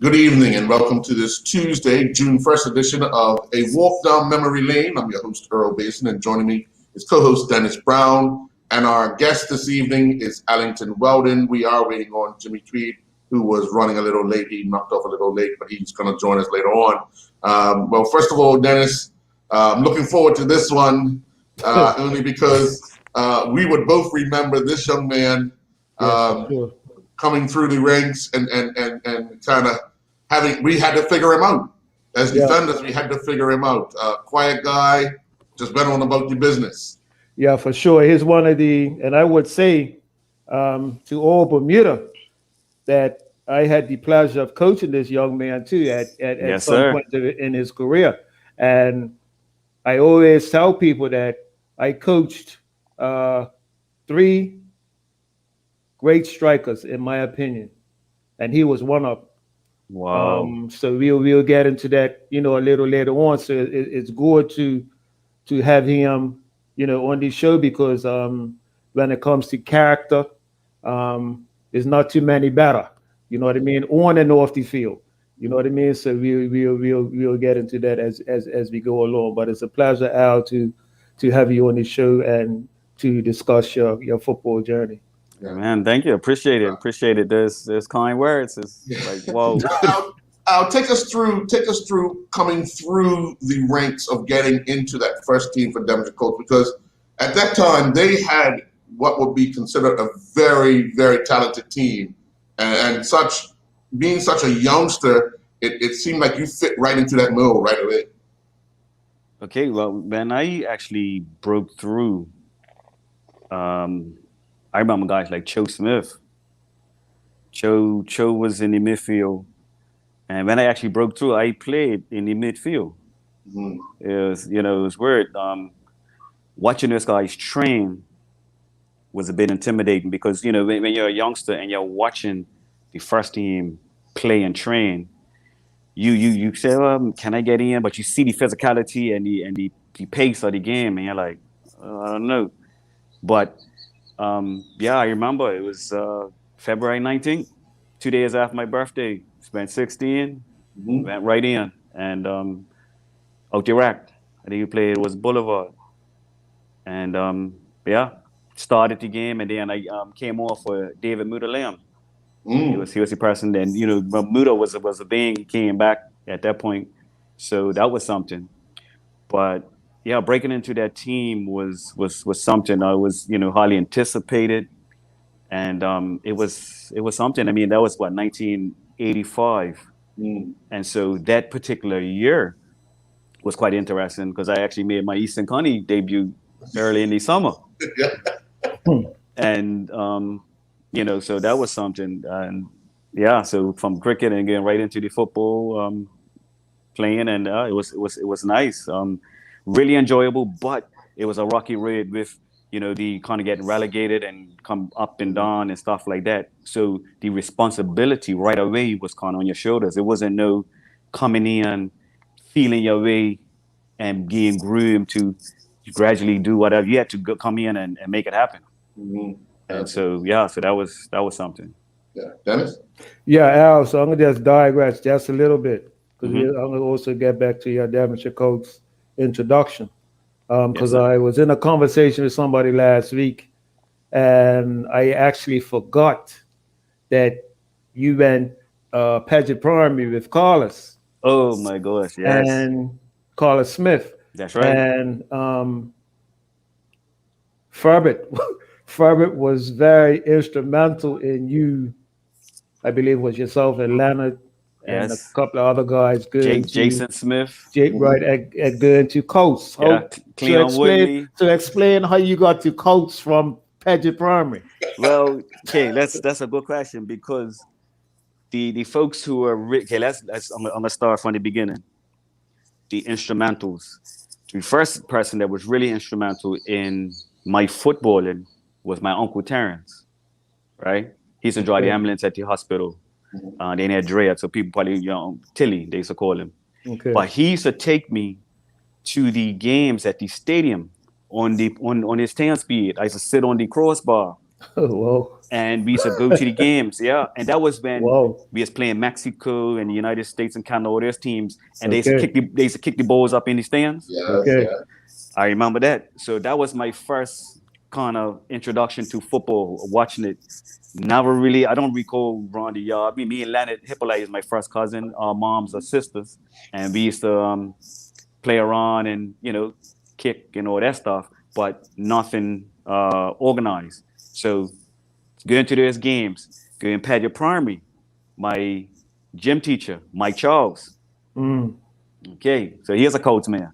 Good evening and welcome to this Tuesday, June 1st edition of A Walk Down Memory Lane. I'm your host, Earl Basin, and joining me is co-host Dennis Brown. And our guest this evening is Allington Weldon. We are waiting on Jimmy Tweed, who was running a little late. He knocked off a little late, but he's going to join us later on. Well, first of all, Dennis, I'm looking forward to this one only because we would both remember this young man coming through the ranks and kind of we had to figure him out. As defenders, we had to figure him out. Quiet guy, just went on about your business. Yeah, for sure. He's one of and I would say to all Bermuda that I had the pleasure of coaching this young man too at some point in his career. And I always tell people that I coached 3 great strikers, in my opinion, and he was one of them. Wow. So we'll get into that, a little later on. So it's good to have him, on this show because when it comes to character, there's not too many better. You know what I mean? On and off the field. You know what I mean? So we'll get into that as we go along. But it's a pleasure, Al, to have you on the show and to discuss your football journey. Yeah. Man, thank you. Appreciate it. There's kind words. It's like, whoa. I'll take us through coming through the ranks of getting into that first team for Devonshire Colts, because at that time they had what would be considered a very, very talented team, and being such a youngster, it seemed like you fit right into that mold right away. Okay, well, when I actually broke through, I remember guys like Cho Smith. Cho was in the midfield, and when I actually broke through, I played in the midfield. Mm-hmm. It was weird. Watching those guys train was a bit intimidating because when you're a youngster and you're watching the first team play and train, you say, "Can I get in?" But you see the physicality and the pace of the game, and you're like, "I don't know," but. I remember it was February 19th, 2 days after my birthday. Spent 16, went right in, and out the rack. I think we played, it was Boulevard. And started the game, and then I came off for David Muda-Lamb. He was the person. Then Muda was a thing. He came back at that point, so that was something. But yeah, breaking into that team was something I was highly anticipated, and it was something. I mean, that was 1985, and so that particular year was quite interesting because I actually made my Eastern County debut early in the summer, and so that was something. And so from cricket and getting right into the football, playing, and it was nice. Really enjoyable, but it was a rocky road with, the kind of getting relegated and come up and down and stuff like that. So the responsibility right away was kind of on your shoulders. It wasn't no coming in, feeling your way and being groomed to gradually do whatever. You had to come in and make it happen. Mm-hmm. And so that was something. Yeah, Dennis? Yeah, Al, so I'm going to just digress just a little bit because I'm going to also get back to your Devonshire Colts introduction because I was in a conversation with somebody last week and I actually forgot that you went Paget Primary with Carlos. Oh my gosh, yes. And Carlos Smith. That's right. And Furbert was very instrumental in you. I believe it was yourself and Leonard and a couple of other guys. Jason Smith. Right, at going to Colts. To explain how you got to Colts from Paget Primary. Well, okay, that's a good question because the folks who are I'm gonna start from the beginning. The instrumentals. The first person that was really instrumental in my footballing was my Uncle Terrence, right? He used to drive the ambulance at the hospital. Then had Drea, so people probably, Tilly, they used to call him. Okay. But he used to take me to the games at the stadium on his 10 speed. I used to sit on the crossbar. Oh, whoa. and we used to go to the games. Yeah, and that was when Wow. we was playing Mexico and the United States and Canada, all those teams, and Okay. they used to kick the balls up in the stands. Yes, Okay. yes. I remember that. So that was my first kind of introduction to football, watching it. Never really, I don't recall Ronnie Yard. Me and Leonard Hippolyte is my first cousin. Our moms are sisters, and we used to play around and kick and all that stuff, but nothing organized. So going to those games, going past your primary, my gym teacher, Mike Charles. Mm. Okay, so here's a coach man.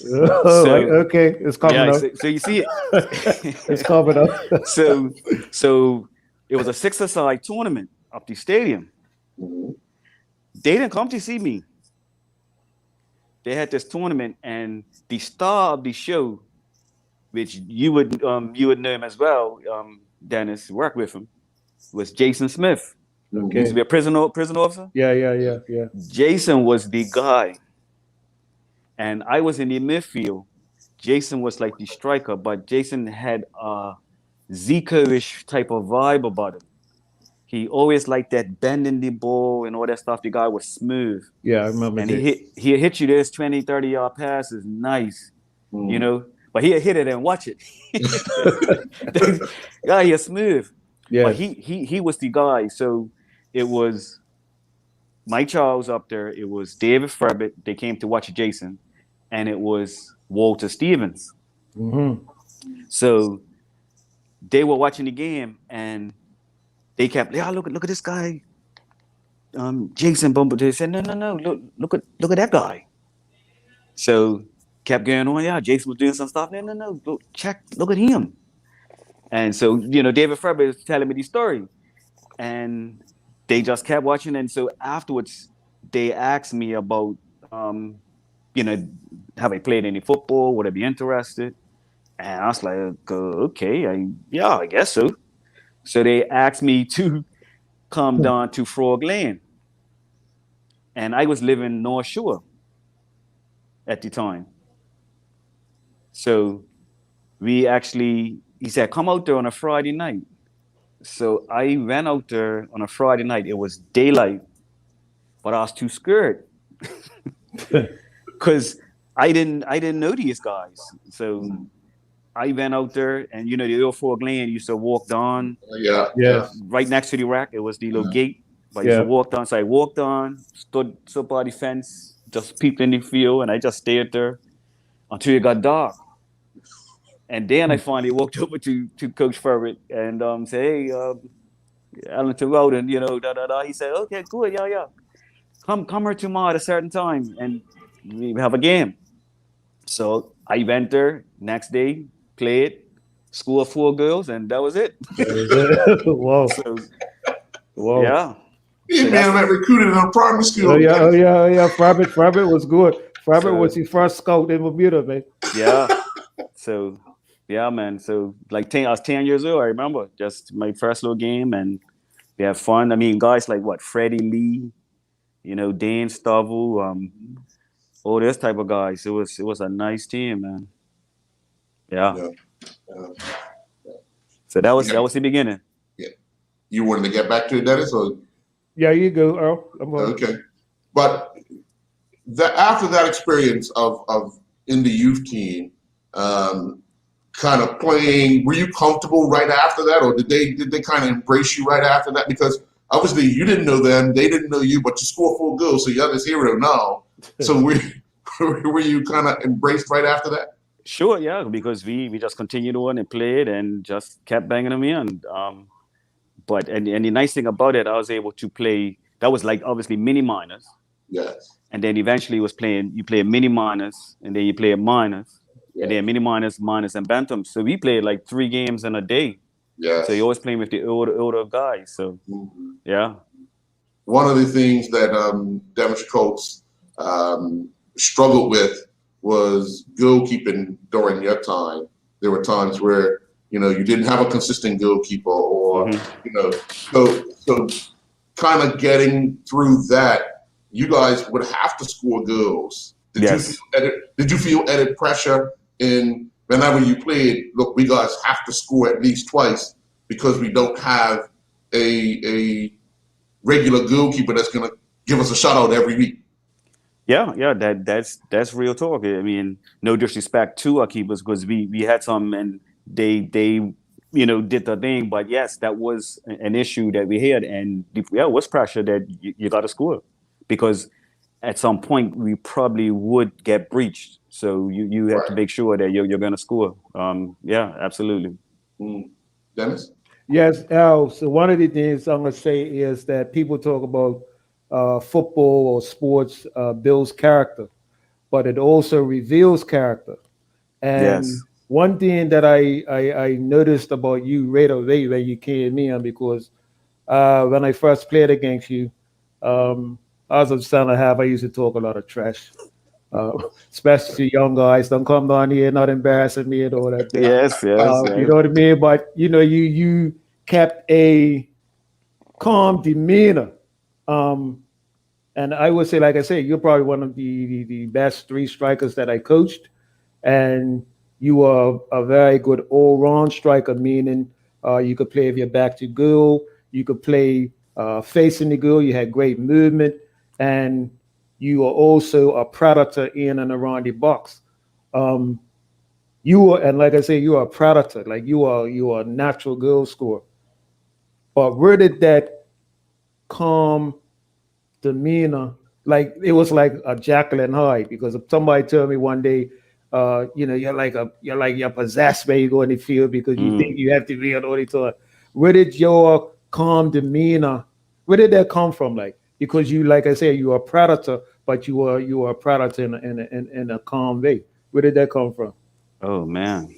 Oh, okay, it's coming Yeah, up. so you see it. It's coming up. So it was a six-a-side tournament up the stadium. Mhm. They didn't come to see me. They had this tournament, and the star of the show, which you would know him as well, Dennis, worked with him, was Jason Smith. He used Okay. to be a prison officer. Yeah. Jason was the guy, and I was in the midfield. Jason was like the striker, but Jason had a Zico-ish type of vibe about him. He always liked that bending the ball and all that stuff. The guy was smooth. Yeah, I remember And that. he hit you this 20, 30 yard passes, nice, Mm. but he'll hit it and watch it. Guy, he's smooth. Yeah. But he was the guy. So it was Mike Charles up there. It was David Furbett. They came to watch Jason. And it was Walter Stevens. Hmm. So they were watching the game and they kept, look at this guy. Jason Bumble. They said, no, look at that guy. So kept going on. Yeah, Jason was doing some stuff. No, look at him. And so, David Furbett was telling me the story. And they just kept watching. And so afterwards, they asked me about, have I played any football? Would I be interested? And I was like, okay, I guess so. So they asked me to come down to Frog Lane. And I was living North Shore at the time. So he said, come out there on a Friday night. So I went out there on a Friday night. It was daylight, but I was too scared because I didn't know these guys. So I went out there, and the old Frog Lane used to walk down Yeah. right next to the rack. It was the little gate, but I used Yeah. to walk down. So I walked on, stood by the fence, just peeped in the field, and I just stayed there until it got dark. And then I finally walked over to Coach Furbett and said, hey, Ellington Weldon, He said, okay, good, yeah. Come here tomorrow at a certain time, and we have a game. So I went there next day, played, scored 4 goals, and that was it. Whoa. So, Whoa. yeah. You man that recruited in a primary school. Oh yeah. Furbett was good. Furbett So- was his first scout in Bermuda, man. Yeah. So, yeah, man. So, I was 10 years old. I remember just my first little game, and we had fun. I mean, guys like Freddie Lee, Dan Stovall, all this type of guys. It was a nice team, man. Yeah. So that was the beginning. You wanted to get back to it, Dennis, or Yeah, you go, Earl. I'm on. okay? But after that experience of in the youth team, kind of playing, were you comfortable right after that, or did they kind of embrace you right after that? Because obviously you didn't know them, they didn't know you, but you scored 4 goals, so you're this hero now. So were you kind of embraced right after that? Sure, yeah, because we just continued on and played and just kept banging them in. But the nice thing about it, I was able to play. That was obviously mini minors, Yes. and then eventually you play mini minors, and then you play minors, Yeah. and then mini minors, and bantam. So we played 3 games in a day. Yes. So you're always playing with the older guys. So Mhm. yeah. One of the things that Devonshire Colts struggled with was goalkeeping during your time. There were times where you didn't have a consistent goalkeeper, or so kind of getting through that, you guys would have to score goals. Yes. Did you feel added pressure in whenever you played? Look, we guys have to score at least twice because we don't have a regular goalkeeper that's going to give us a shutout every week. Yeah, that's real talk. I mean, no disrespect to our keepers, because we had some and they did the thing, but yes, that was an issue that we had, and it was pressure that you got to score, because at some point we probably would get breached. So you have to make sure that you're going to score. Yeah, absolutely. Dennis? Yes, Al. So one of the things I'm going to say is that people talk about football or sports builds character, but it also reveals character. And Yes. one thing that I noticed about you right away when you came in, because when I first played against you, as a son I have, I used to talk a lot of trash, especially to young guys. Don't come down here, not embarrassing me and all that. Yes. You know what I mean? But you kept a calm demeanor. And I would say, like I said, you're probably one of the best 3 strikers that I coached. And you are a very good all-round striker, meaning you could play with your back to goal, you could play facing the goal, you had great movement, and you are also a predator in and around the box. And like I say, you are a predator, like you are a natural goal scorer. But where did that calm demeanor, like it was like a Jekyll and Hyde? Because if somebody told me one day, you're possessed when you go in the field because you think you have to be an auditor. Where did your calm demeanor, where did that come from? Like, because you, like I said, you are a predator, but you are a predator in a calm way. Where did that come from? Oh man.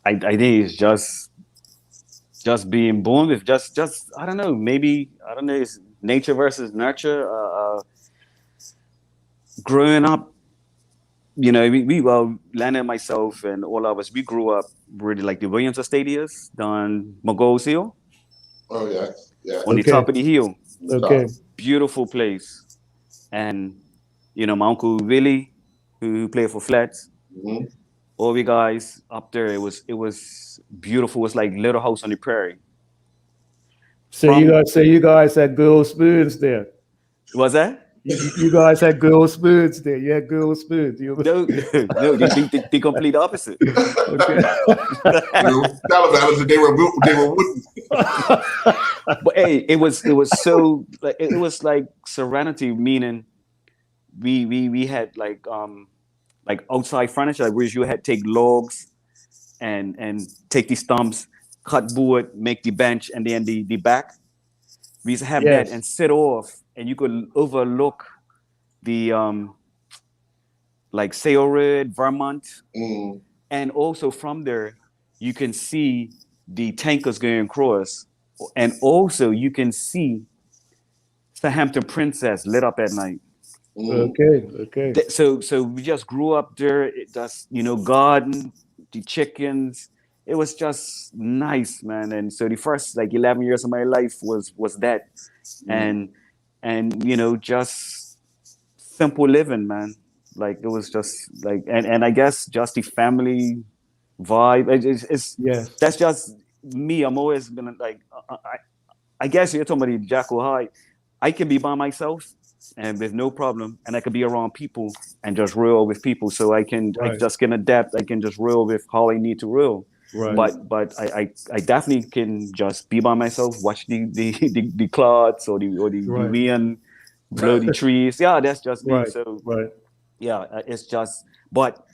I think it's just being born with just I don't know, it's nature versus nurture. Growing up, we Lana and myself and all of us, we grew up really like the Williams Estadias down Mogo's Hill. Oh yeah. On the top of the hill. Okay. Beautiful place. And my uncle Willie, who played for Flats, all we guys up there, it was beautiful. It was like Little House on the Prairie. So you guys had girl spoons there. Was that? You guys had girl spoons there. You had girl spoons. No, the complete opposite. Okay. They were wooden. But hey, it was so like it was like serenity, meaning we had like outside furniture, like where you had to take logs and take the stumps, cut wood, make the bench, and then the back. We used to have that and sit off, and you could overlook the like Sayre, Vermont, and also from there you can see the tankers going across, and also you can see Southampton Princess lit up at night. Okay. So we just grew up there. It just garden, the chickens. It was just nice, man. And so the first 11 years of my life was that, and just simple living, man. Like it was just like, and I guess just the family vibe. It's that's just me. I'm always been like, I guess you're talking about the Jekyll Hyde. I can be by myself and with no problem, and I could be around people and just roll with people. So I just can adapt. I can just roll with how I need to roll. Right. But I definitely can just be by myself, watch the clouds or the wind blow the trees. Yeah, that's just me. So yeah, it's just. But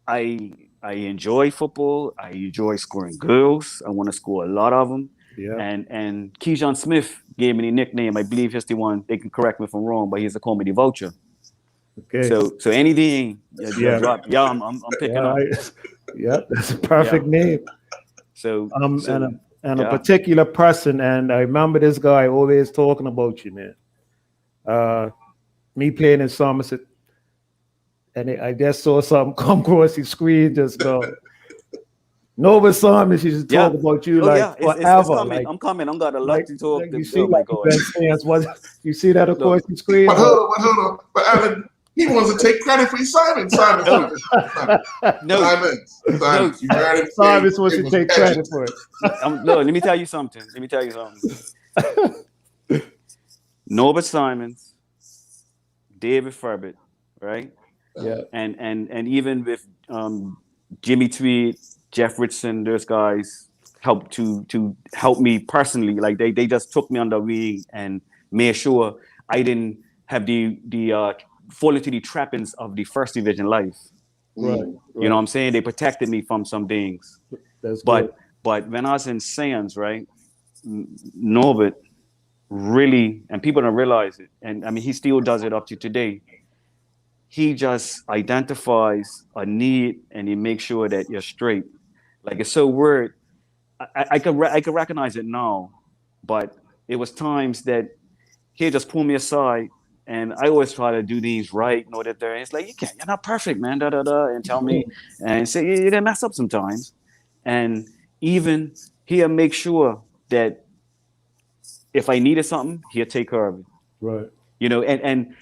I enjoy football. I enjoy scoring goals. I want to score a lot of them. Yeah. And Keyshawn Smith gave me the nickname. I believe he's the one. They can correct me if I'm wrong, but he's the comedy vulture. Okay. So anything, I'm picking up. Yeah, that's a perfect name. So and a particular person, and I remember this guy always talking about you, man. Me playing in Somerset, and I just saw something come across the screen, just go. Nova Simon, she just talk about you forever. It's coming. I'm coming. I'm got a lot to talk. You see, you see that across the screen. But hold on. But Alan, He wants to take credit for Simon. Simon. No. Simon. You heard him say Simon wants it to was take petty. credit for it. No, let me tell you something. Norbert Simons, David Furbett, right? Yeah. And even with Jimmy Tweed, Jeff Richardson, those guys helped to help me personally. Like they just took me under wing and made sure I didn't have the fall into the trappings of the first division life. Right. You know what I'm saying? They protected me from some things. That's good. But when I was in Sands, right, Norbert really, and people don't realize it, and I mean he still does it up to today. He just identifies a need and he makes sure that you're straight. Like it's so weird. I could recognize it now, but it was times that he'd just pull me aside, and I always try to do these right, know that there. It's like you're not perfect, man, and tell me, and say you're gonna mess up sometimes, and even he'll make sure that if I needed something, he'll take care of it. Right. You know, and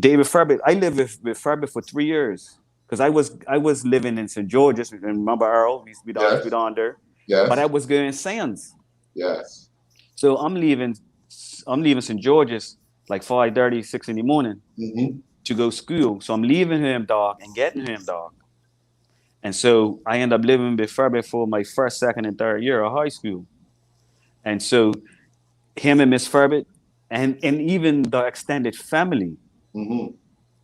David Furbett, I lived with Furbett for 3 years because I was living in St. George's. Remember Earl? We used to be down there. Yes. But I was going Sands. Yes. So I'm leaving St. George's like 5:30, 6 in the morning to go school. So I'm leaving him dark and getting him dark. And so I end up living with Furbett for my first, second, and third year of high school. And so him and Miss Furbett and even the extended family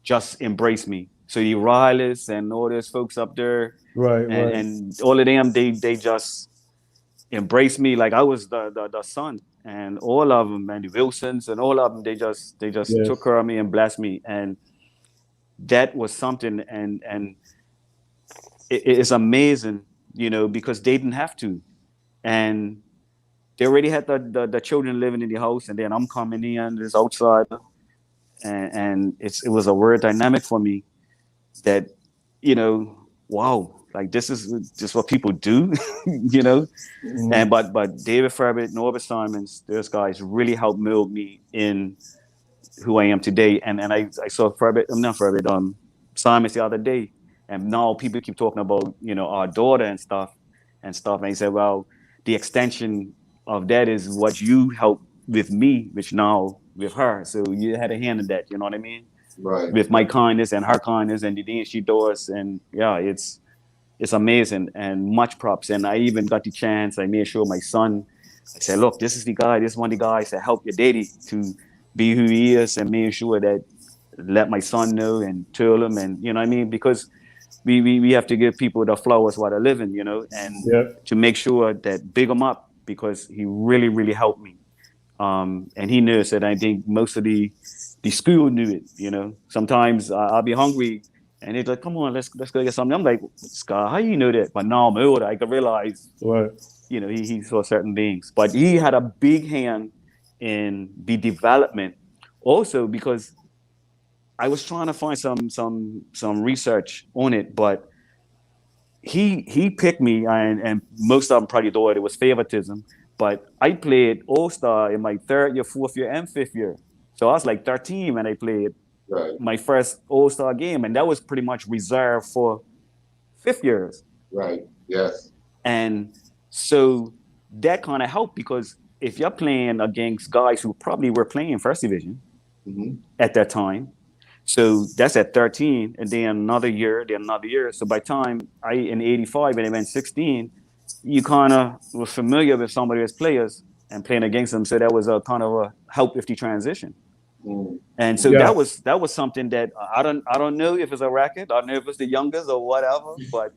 just embraced me. So the Rileys and all those folks up there, Right. and all of them, they just embraced me like I was the son, and all of them, and the Wilsons and all of them, they just took care of me and blessed me, and that was something, and it's amazing, you know, because they didn't have to, and they already had the children living in the house, and then I'm coming in this outsider, and it was a weird dynamic for me that, you know, wow. Like this is just what people do, you know. And but David Furbett, Norbert Simons, those guys really helped mold me in who I am today. And I saw Simons the other day, and now people keep talking about, you know, our daughter and stuff. And he said, well, the extension of that is what you helped with me, which now with her. So you had a hand in that, you know what I mean? Right. With my kindness and her kindness and the things she does, and yeah, it's amazing, and much props. And I even got the chance. I made sure my son, I said, look, this is one of the guys that helped your daddy to be who he is, and made sure that let my son know and tell him, and you know what I mean? Because we have to give people the flowers while they're living, you know, and to make sure that big him up, because he really, really helped me. And he knows that. I think most of the school knew it, you know. Sometimes I'll be hungry, and they're like, come on, let's go get something. I'm like, Scott, how you know that? But now I'm older, I can realize, you know, he saw certain things. But he had a big hand in the development also, because I was trying to find some research on it, but he picked me, and most of them probably thought it was favoritism, but I played All-Star in my third year, fourth year, and fifth year. So I was like 13 when I played my first All-Star game, and that was pretty much reserved for fifth years. Right. Yes. And so that kind of helped, because if you're playing against guys who probably were playing first division at that time, so that's at 13, and then another year. So by the time in 85 and I went 16, you kind of were familiar with somebody as players and playing against them. So that was a kind of a help with the transition. And so that was something that I don't know if it's a racket. I don't know if it's the youngest or whatever, but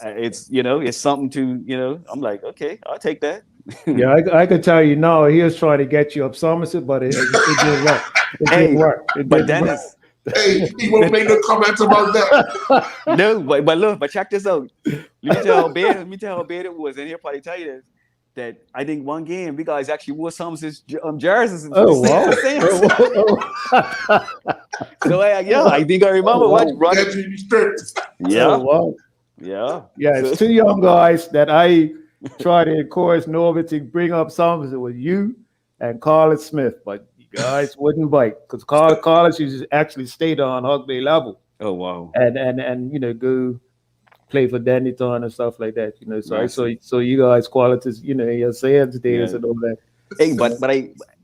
it's, you know, it's something to, you know, I'm like, okay, I'll take that. Yeah, I could tell you now, he was trying to get you up Somerset, but it didn't work. It didn't work. But Dennis, hey, he won't make no comments about that. No, but look, but check this out. Let me tell how bad it was, and he'll probably tell you this. That I think one game we guys actually wore some of his jerseys. Oh wow! So I think I remember watching. Yeah. Oh, wow. Yeah. Yeah, it's two young guys that I try to encourage Norbert to bring up some. It was you and Carlos Smith, but Guys wouldn't bite because college you actually stayed on Hog Bay level Oh wow. and go play for Dannyton and stuff like that. So I Right. saw you guys qualities, in your sales days Yeah. and all that. Hey, but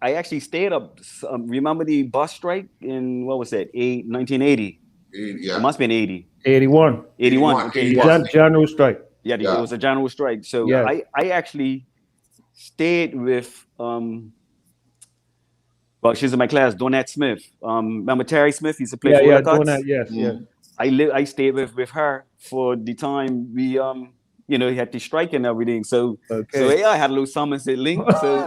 I actually stayed up. Remember the bus strike in what was that? 1980. It Yeah. must have been 80. 81 81. Okay. 81. Yeah. General strike. Yeah, Yeah. it was a general strike. So Yeah. I actually stayed with well, she's in my class, Donette Smith. Remember Terry Smith used to play for Yeah, Wilcox? doing that. Yes, Mm. yeah. I stayed with her for the time we he had the strike and everything. So Okay. yeah, I had a little Somerset link. So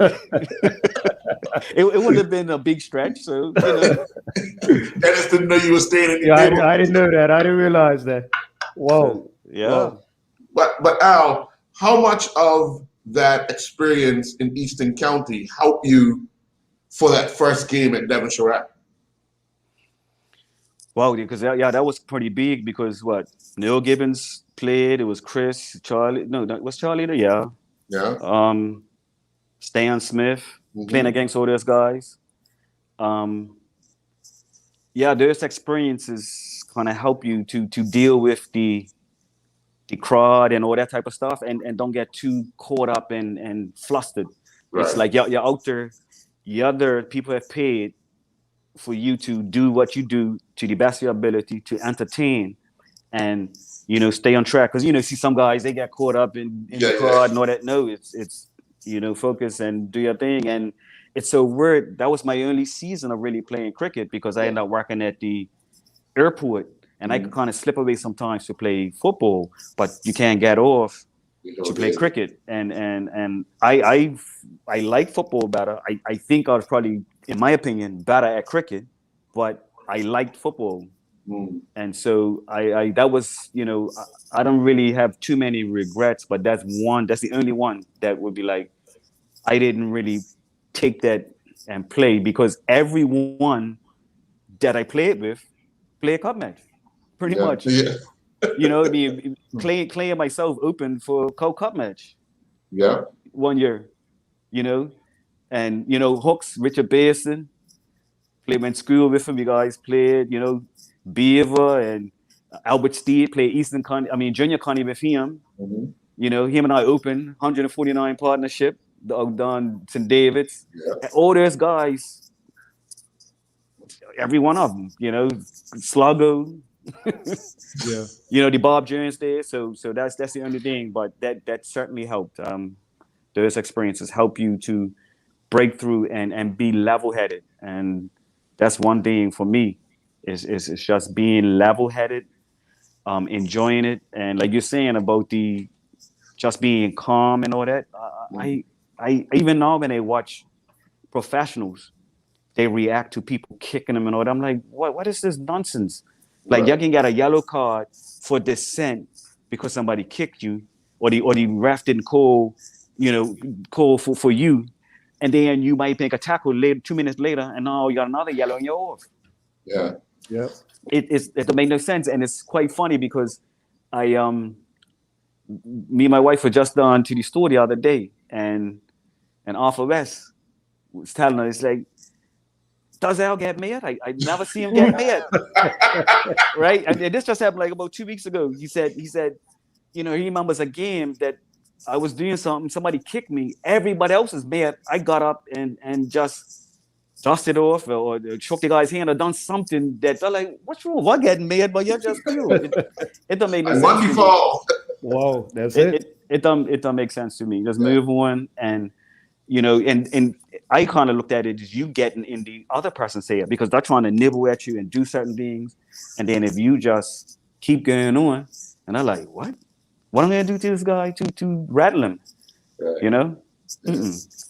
it would have been a big stretch. So Dennis didn't know you were staying in the Yeah, neighborhood. I didn't know that. I didn't realize that. Whoa. yeah. Whoa. But Al, how much of that experience in Eastern County helped you for that first game at Devonshire Rec? Wow, because that was pretty big because what Neil Gibbons played, it was Chris, Charlie. No, was Charlie there? Yeah. Yeah. Stan Smith Mhm. playing against all those guys. Yeah, those experiences kind of help you to deal with the crowd and all that type of stuff, and don't get too caught up and flustered. It's Right. like you're out there. The other people have paid for you to do what you do to the best of your ability to entertain and stay on track, because see some guys, they get caught up in the Yeah, crowd yeah. and all that. No, it's focus and do your thing. And it's so weird. That was my only season of really playing cricket because I ended up working at the airport, and I could kind of slip away sometimes to play football, but you can't get off to play cricket. And I like football better. I think I was probably, in my opinion, better at cricket, but I liked football. Mm. And so I that was, I don't really have too many regrets, but that's the only one that would be like, I didn't really take that and play, because everyone that I played with play a cup match, pretty Yeah. much. Yeah. The Clay and myself opened for a cup match Yeah. one year, and Hooks, Richard Basin, went to school with him. You guys played, Beaver and Albert Steed played Eastern County, Junior County with him. Mhm. Him and I opened 149 partnership done St. David's. Yeah. And all those guys, every one of them, Sluggo, Yeah. the Bob Jones there. So that's the only thing, but that certainly helped. Those experiences help you to break through and be level-headed, and that's one thing for me is just being level-headed, enjoying it, and like you're saying about just being calm and all that. I even now when I watch professionals, they react to people kicking them and all that. I'm like, what is this nonsense? Like, Right. you can get a yellow card for dissent because somebody kicked you, or the ref didn't call for you, and then you might make a tackle later, 2 minutes later, and now you got another yellow and you're off. Yeah. Yeah. It don't make no sense, and it's quite funny because me and my wife were just down to the store the other day, and Arthur West was telling her, it's like, does Al get mad? I never see him get mad. Right? And this just happened like about 2 weeks ago. He said, he remembers a game that I was doing something, somebody kicked me, everybody else is mad. I got up and just dusted off or shook the guy's hand or done something that they're like, what's wrong? What getting mad? But you're just you. It don't make no And sense. one to me. fall. Whoa. That's it. It don't make sense to me. Just move on, and and I kind of looked at it as you getting in the other person's head, because they're trying to nibble at you and do certain things, and then if you just keep going on, and they're like, what am I gonna do to this guy to rattle him? Right. Mm-mm.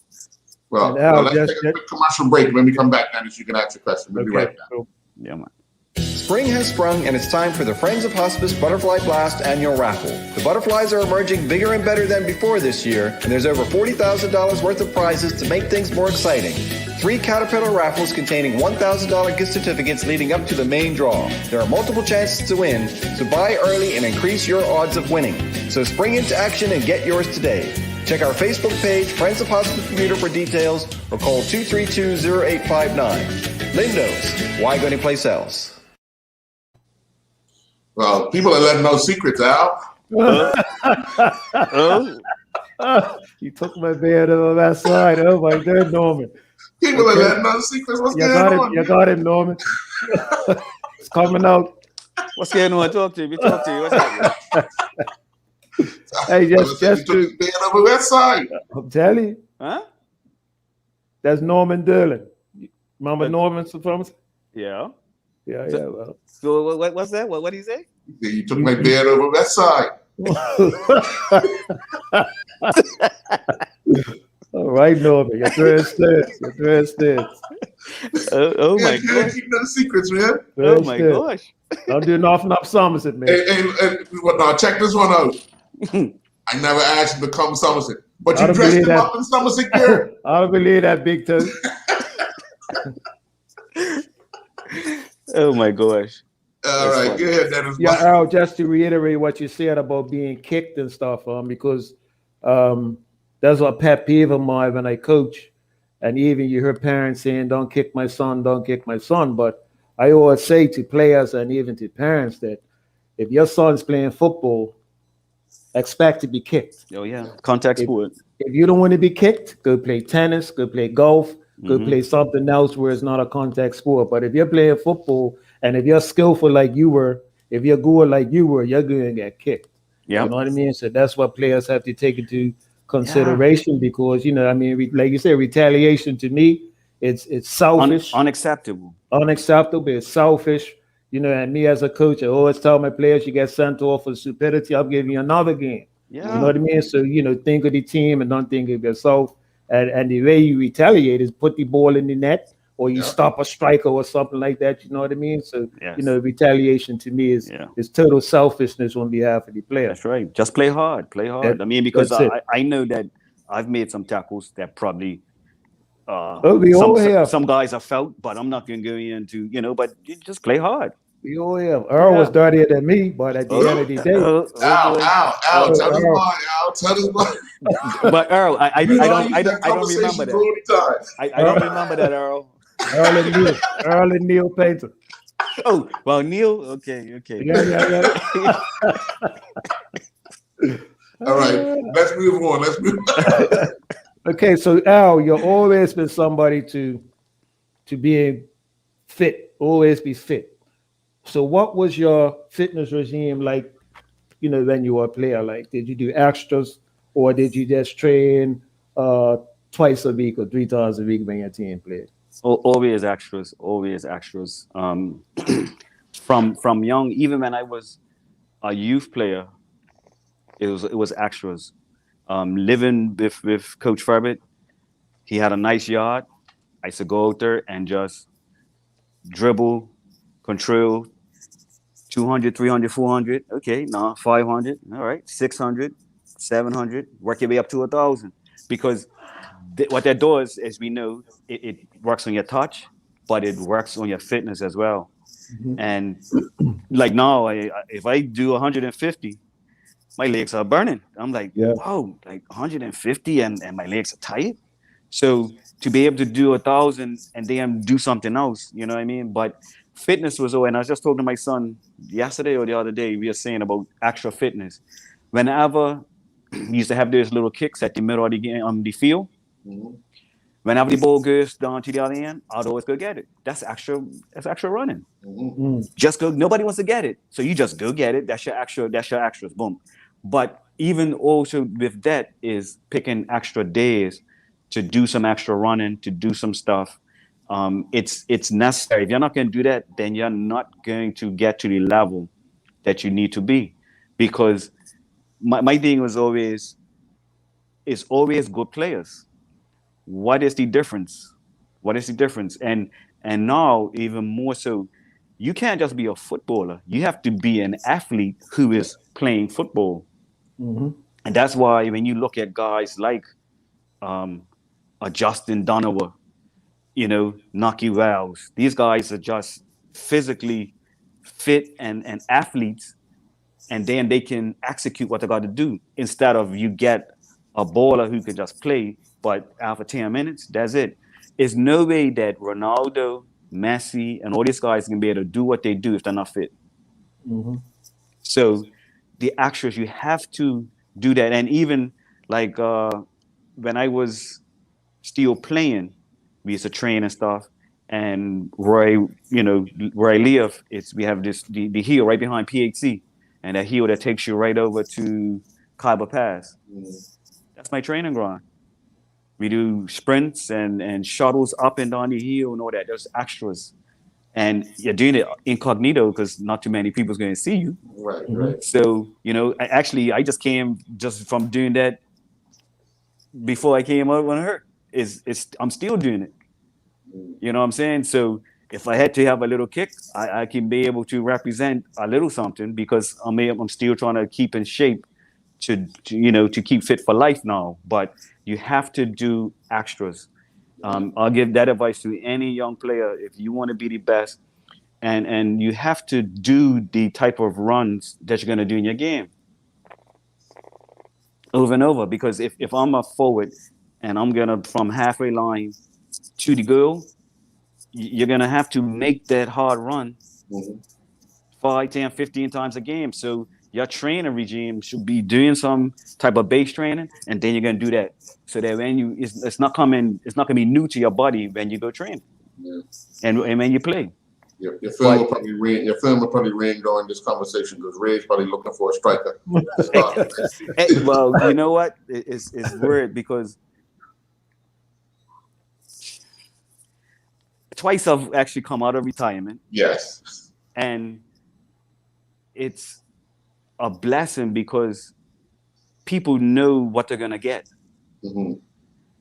Well, And Al, let's just- take a quick commercial break. When we come back, Dennis, you can ask your question. We'll be right Okay. back. Cool. Yeah, man. Spring has sprung, and it's time for the Friends of Hospice Butterfly Blast annual raffle. The butterflies are emerging bigger and better than before this year, and there's over $40,000 worth of prizes to make things more exciting. 3 Caterpillar raffles containing $1,000 gift certificates leading up to the main draw. There are multiple chances to win, so buy early and increase your odds of winning. So spring into action and get yours today. Check our Facebook page, Friends of Hospice Commuter, for details, or call 232-0859. Lindos, why go anyplace else? Well, people are letting no secrets out. You took my bed on that side. Oh my God, Norman. People are letting no secrets. What's going on? You got it, Norman. It's coming out. What's going on? Talk to me. What's happening? Hey, just you took to, the bed over that side. I'm telling you, Huh? that's Norman Derlin. Remember Norman from? Yeah. Yeah. Well. So what's that? What did he say? You took my bed over that side. All right, Norman, you're dressed this. Oh my Can't gosh. keep no secrets, man. Oh my gosh. Don't do nothing up Somerset, man. Hey, now check this one out. I never asked you to come to Somerset, but I you don't dressed believe him that. up in Somerset gear. I don't believe that, Big Toe. Oh my gosh. All That's right, funny. go ahead, Dennis. Yeah, Earl, just to reiterate what you said about being kicked and stuff, because that's a pet peeve of mine when I coach. And even you hear parents saying, don't kick my son, don't kick my son. But I always say to players and even to parents that if your son's playing football, expect to be kicked. Oh yeah. Contact sport. If you don't want to be kicked, go play tennis, go play golf, go Mhm. play something else where it's not a contact sport. But if you're playing football and if you're skillful like you were, if you're good like you were, you're going to get kicked. Yeah. You know what I mean? So that's what players have to take into consideration because, like you said, retaliation to me, it's selfish, Unacceptable. unacceptable, it's selfish. And me as a coach, I always tell my players, you get sent off for stupidity, I'll give you another game. Yeah. You know what I mean? So, think of the team and don't think of yourself. And the way you retaliate is put the ball in the net or you stop a striker or something like that. You know what I mean? So, Yes. retaliation to me is total selfishness on behalf of the player. That's right. Just play hard. Play hard. Because that's I know that I've made some tackles that probably we all have. some guys have felt, but I'm not going to go into, but you just play hard. We all have. Earl was dirtier than me, but at the end of the day, Ow, tell us why, Al. Tell us why. But Earl, I You know, don't I use remember conversation that. all the time. I don't remember that, Earl. Earl and Neil Painter. Oh, well, Neil. Okay. Yeah. All right, let's move on. Okay, so Al, you've always been somebody to be fit, always be fit. So what was your fitness regime like, when you were a player? Like, did you do extras or did you just train twice a week or 3 times a week when your team played? Always extras. From young, even when I was a youth player, it was extras. Living with Coach Ferbert, he had a nice yard. I used to go out there and just dribble, control, 200, 300, 400. Okay, now 500. All right, 600, 700. Work your way up to 1,000. Because what that does, as we know, it works on your touch, but it works on your fitness as well. Mm-hmm. And like now, if I do 150, my legs are burning. I'm like, wow, like 150 and my legs are tight. So to be able to do 1,000 and then do something else, you know what I mean? But fitness was, and I was just talking to my son yesterday or the other day, we were saying about extra fitness. Whenever we used to have those little kicks at the middle of the game on the field, whenever the ball goes down to the other end, I'd always go get it. That's extra running. Just go, nobody wants to get it. So you just go get it. That's your extras, boom. But even also with that is picking extra days to do some extra running, to do some stuff. It's necessary. If you're not going to do that, then you're not going to get to the level that you need to be. Because my thing was always, it's always good players. What is the difference? And now even more so, you can't just be a footballer. You have to be an athlete who is playing football. Mm-hmm. And that's why when you look at guys like a Justin Donovan, Naki Wells, these guys are just physically fit and athletes, and then they can execute what they got to do instead of you get a baller who could just play, but after 10 minutes, that's it. There's no way that Ronaldo, Messi, and all these guys can be able to do what they do if they're not fit. Mm-hmm. So the extras, you have to do that. And even like when I was still playing, we used to train and stuff. And where I live, we have the hill right behind PHC, and that hill that takes you right over to Khyber Pass. That's my training ground. We do sprints and shuttles up and down the hill and all that. There's extras. And you're doing it incognito because not too many people's going to see you. Right, right. So, I just came just from doing that before I came up when I hurt. I'm still doing it. You know what I'm saying? So if I had to have a little kick, I can be able to represent a little something because I'm still trying to keep in shape to keep fit for life now. But you have to do extras. I'll give that advice to any young player if you want to be the best, and you have to do the type of runs that you're going to do in your game over and over. Because if I'm a forward and I'm gonna from halfway line to the goal, you're gonna have to make that hard run 5, 10, 15 times a game. So your training regime should be doing some type of base training, and then you're gonna do that. So that when it's not gonna be new to your body when you go train, and when you play. Your film will probably ring during this conversation because Ray's probably looking for a striker. Well, you know what? It's weird because twice I've actually come out of retirement. Yes. And it's a blessing because people know what they're gonna get. Mm-hmm.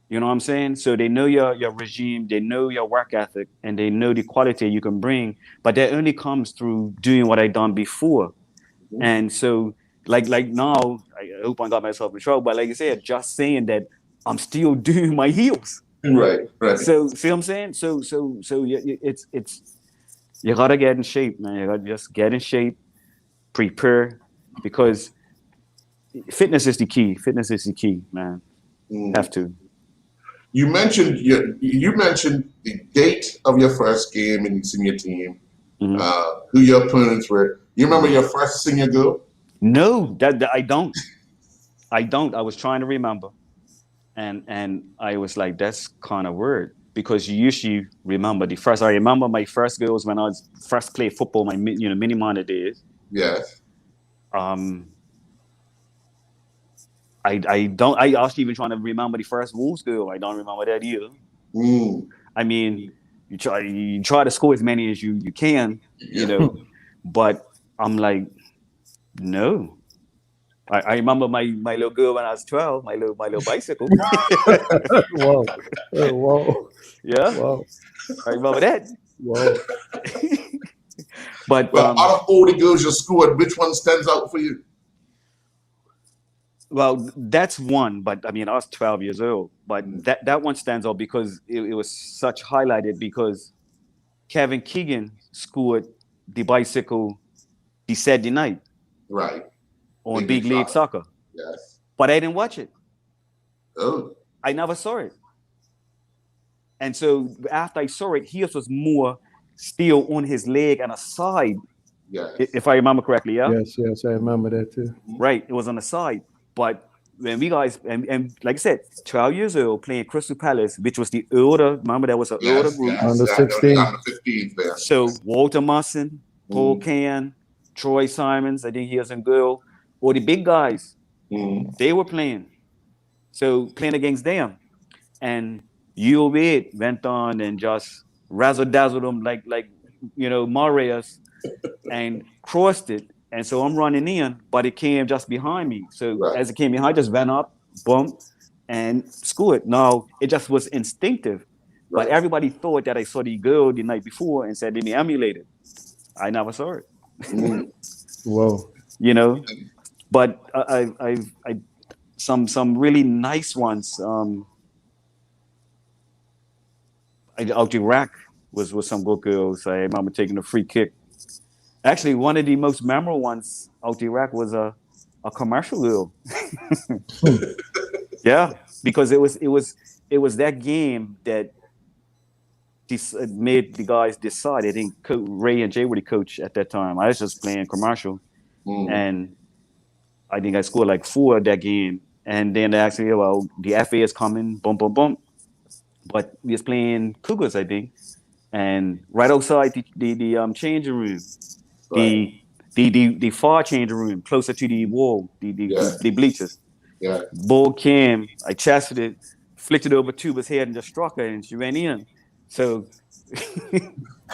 You know what I'm saying? So they know your regime, they know your work ethic, and they know the quality you can bring. But that only comes through doing what I done before. Mm-hmm. And so, like now, I hope I got myself in trouble. But like you said, just saying that I'm still doing my heels. Right. So see what I'm saying? So it's you gotta get in shape, man. You gotta just get in shape, prepare, because fitness is the key. Fitness is the key, man. Have to. You mentioned the date of your first game in senior team, who your opponents were. You remember your first senior goal? No, that I don't. I was trying to remember, and I was like, that's kind of weird because you usually remember the first. I remember my first goals when I was first played football, my mini minor days. Yes. I don't. I actually even trying to remember the first Wolves goal. I don't remember that either. I mean, you try to score as many as you can, but I'm like, no. I remember my little girl when I was 12, my little bicycle. Whoa. Whoa. Yeah. Whoa. I remember that. Whoa. But out of all the goals you scored, which one stands out for you? Well, that's one, but I mean, I was 12 years old, but that one stands out because it was such highlighted because Kevin Keegan scored the bicycle the Saturday night. Right. On Big League Soccer. Yes. But I didn't watch it. Oh. I never saw it. And so after I saw it, his was more still on his leg and a side. Yes. If I remember correctly, yeah? Yes, I remember that too. Right, it was on the side. But when we guys, and like I said, 12 years old playing Crystal Palace, which was the older, remember that was an older group. Yes, under 16. Under 15 there. So Walter Musson, Paul Can, Troy Simons, I think he was in goal, all the big guys, they were playing. So playing against them. And UOB went on and just razzle-dazzled them like Marius and crossed it. And so I'm running in, but it came just behind me. So as it came behind, I just ran up, bumped, and scored. Now, it just was instinctive. But everybody thought that I saw the goal the night before and said, let me emulate it. I never saw it. Whoa. But I've some really nice ones. Out Iraq was some good goals. I remember taking a free kick. Actually, one of the most memorable ones out Iraq was a commercial goal. Yeah, because it was that game that made the guys decide. I think Ray and Jay were the coach at that time. I was just playing commercial, and I think I scored like 4 that game. And then they asked me, well, the FA is coming, boom, boom, boom. But we was playing Cougars, I think, and right outside the changing room, Right. the far changing room, closer to the wall, Yeah. the bleachers. Yeah. Ball came, I chested it, flicked it over Tuba's head and just struck her, and she ran in. So,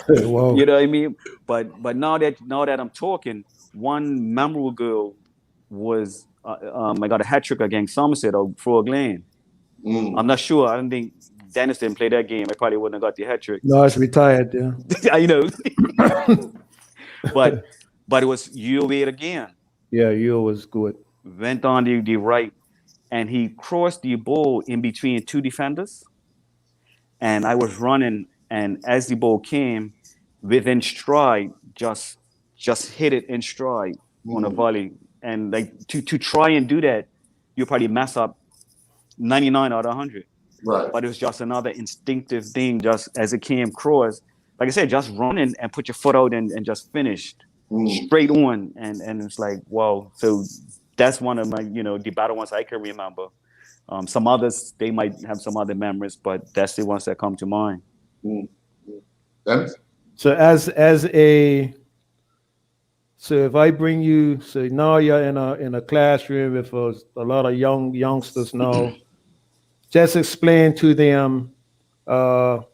Wow. you know what I mean? But now that I'm talking, one memorable girl was I got a hat trick against Somerset or Frog Lane. I'm not sure. I don't think Dennis didn't play that game. I probably wouldn't have got the hat trick. No, it's retired. Yeah. you know. but it was UOA again. Yeah, you was good. Went on the right, and he crossed the ball in between 2 defenders. And I was running, and as the ball came within stride, just hit it in stride on a volley. And like to try and do that, you probably mess up 99 out of 100. Right. But it was just another instinctive thing, just as it came across. Like I said, just running and put your foot out and just finished straight on. And it's like, wow. So that's one of my, the better ones I can remember. Some others, they might have some other memories, but that's the ones that come to mind. Dennis? So so if I bring you, so now you're in a classroom with a lot of youngsters now, just explain to them the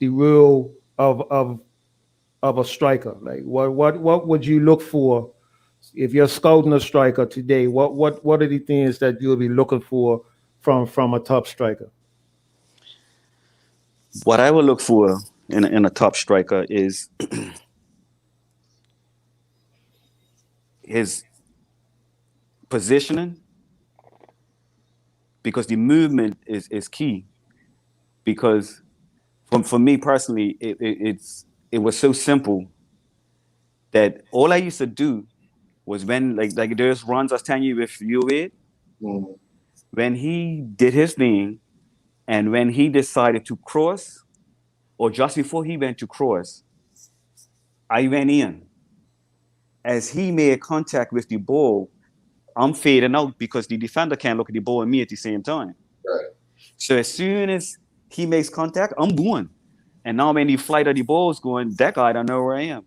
rule of a striker. Like what would you look for if you're scouting a striker today? What are the things that you'll be looking for from a top striker? What I would look for in a top striker is his positioning, because the movement is key. Because for me personally, it was so simple that all I used to do was when like there's runs I was telling you with UA, when he did his thing, and when he decided to cross, or just before he went to cross, I went in. As he made contact with the ball, I'm fading out because the defender can't look at the ball and me at the same time. Right. So as soon as he makes contact, I'm going. And now when the flight of the ball is going, that guy don't know where I am.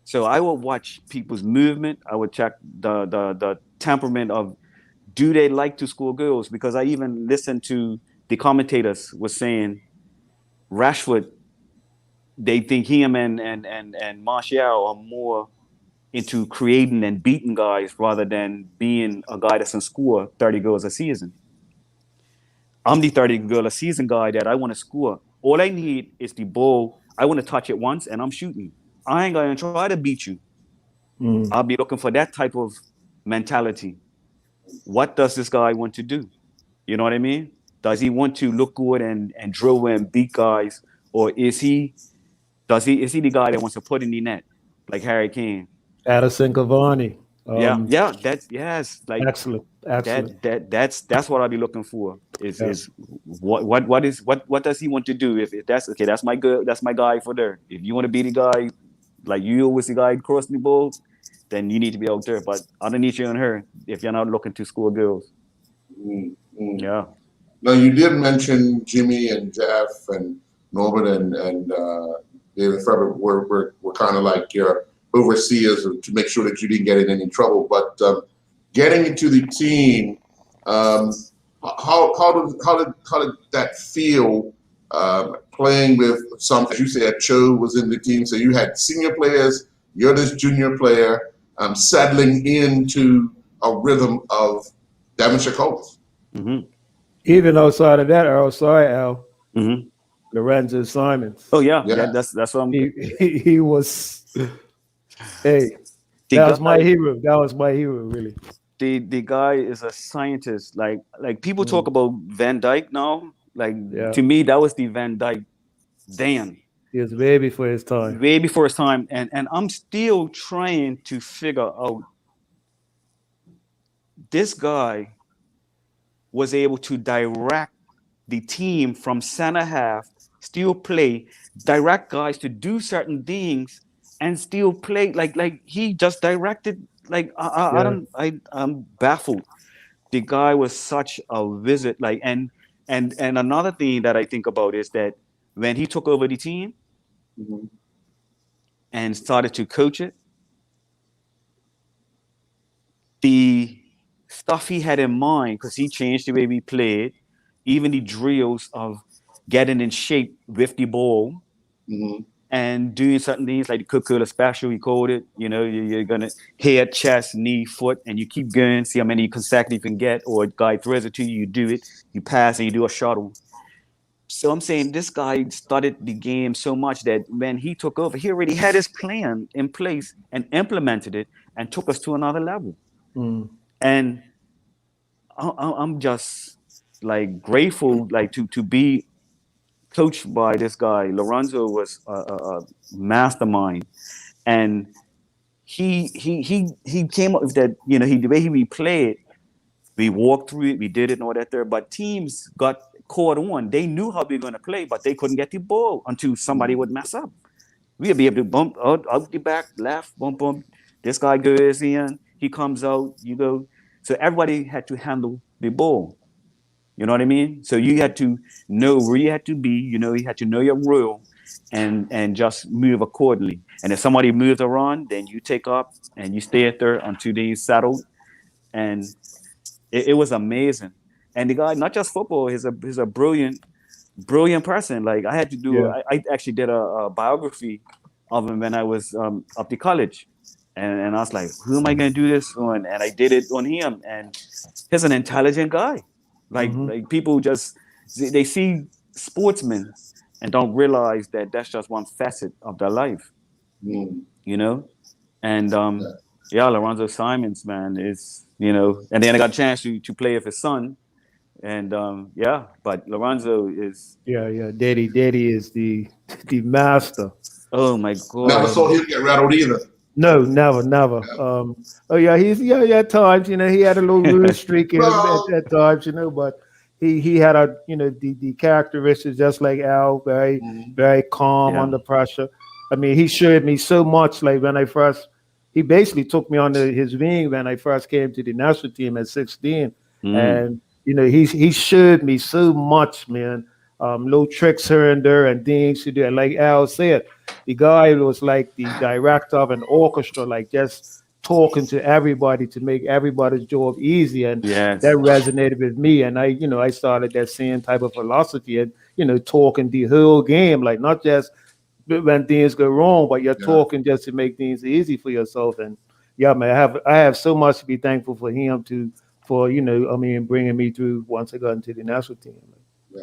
So I would watch people's movement. I would check the temperament of, do they like to score goals? Because I even listened to the commentators was saying Rashford, they think him and Martial are more into creating and beating guys rather than being a guy that's going to score 30 goals a season. I'm the 30 goal a season guy that I want to score. All I need is the ball. I want to touch it once and I'm shooting. I ain't going to try to beat you. I'll be looking for that type of mentality. What does this guy want to do? You know what I mean? Does he want to look good and drill and beat guys? Or is he the guy that wants to put in the net like Harry Kane? Addison Cavani. Excellent. That's what I'll be looking for. Is what does he want to do? If that's okay, that's my guy for there. If you want to be the guy, like you always the guy crossing the ball, then you need to be out there. But underneath you and her, if you're not looking to score goals. Yeah. Now you did mention Jimmy and Jeff and Norbert and David Ferber were kind of like your overseers to make sure that you didn't get in any trouble. But getting into the team, how did that feel? Playing with some, as you said, Cho was in the team, so you had senior players. You're this junior player, settling into a rhythm of Devonshire Colts. Even outside of that, Al, Lorenzo Simons. Oh yeah. That's what I'm. He was. Hey, that was my hero. That was my hero, really. The guy is a scientist. Like people talk about Van Dijk now. To me, that was the Van Dijk. Damn. He was way before his time. Way before his time, and I'm still trying to figure out this guy. was able to direct the team from center half, still play, direct guys to do certain things, and still play like he just directed. Like I'm baffled. The guy was such a visit. Like and another thing that I think about is that when he took over the team and started to coach it, the stuff he had in mind, because he changed the way we played, even the drills of getting in shape with the ball and doing certain things like the Coca-Cola special, he called it. You know, you're going to head, chest, knee, foot, and you keep going, see how many consecutive you can get, or a guy throws it to you, you do it, you pass, and you do a shuttle. So I'm saying this guy started the game so much that when he took over, he already had his plan in place and implemented it and took us to another level. And I'm just like grateful, like to be coached by this guy. Lorenzo was a mastermind, and he came up with that. You know, the way we played, we walked through it, we did it, and all that there. But teams got caught on. They knew how we were going to play, but they couldn't get the ball until somebody would mess up. We'd be able to bump out the back, left, bump. This guy goes in, he comes out, you go. So everybody had to handle the ball. You know what I mean? So you had to know where you had to be. You know, you had to know your role, and just move accordingly. And if somebody moves around, then you take up and you stay there until they settle. And it was amazing. And the guy, not just football, he's a brilliant person. Like I had to do, I actually did a biography of him when I was up to college. And I was like, who am I going to do this on? And I did it on him. And he's an intelligent guy. Like people just, they see sportsmen and don't realize that that's just one facet of their life, you know? And Lorenzo Simons, man, is, you know, and then I got a chance to play with his son. And but Lorenzo is Daddy is the master. Oh my God! Never saw him get rattled either. No, never. At times, you know, he had a little rude streak at times, you know, but he had the characteristics just like Al, very calm under pressure. I mean, he showed me so much. Like when he basically took me under his wing when I first came to the national team at 16, and you know, he showed me so much, man. Little tricks here and there and things to do. And like Al said, the guy was like the director of an orchestra, like just talking to everybody to make everybody's job easy. And that resonated with me. And I started that same type of philosophy and, you know, talking the whole game, like not just when things go wrong, but you're talking just to make things easy for yourself. And yeah, man, I have so much to be thankful for him bringing me through once I got into the national team.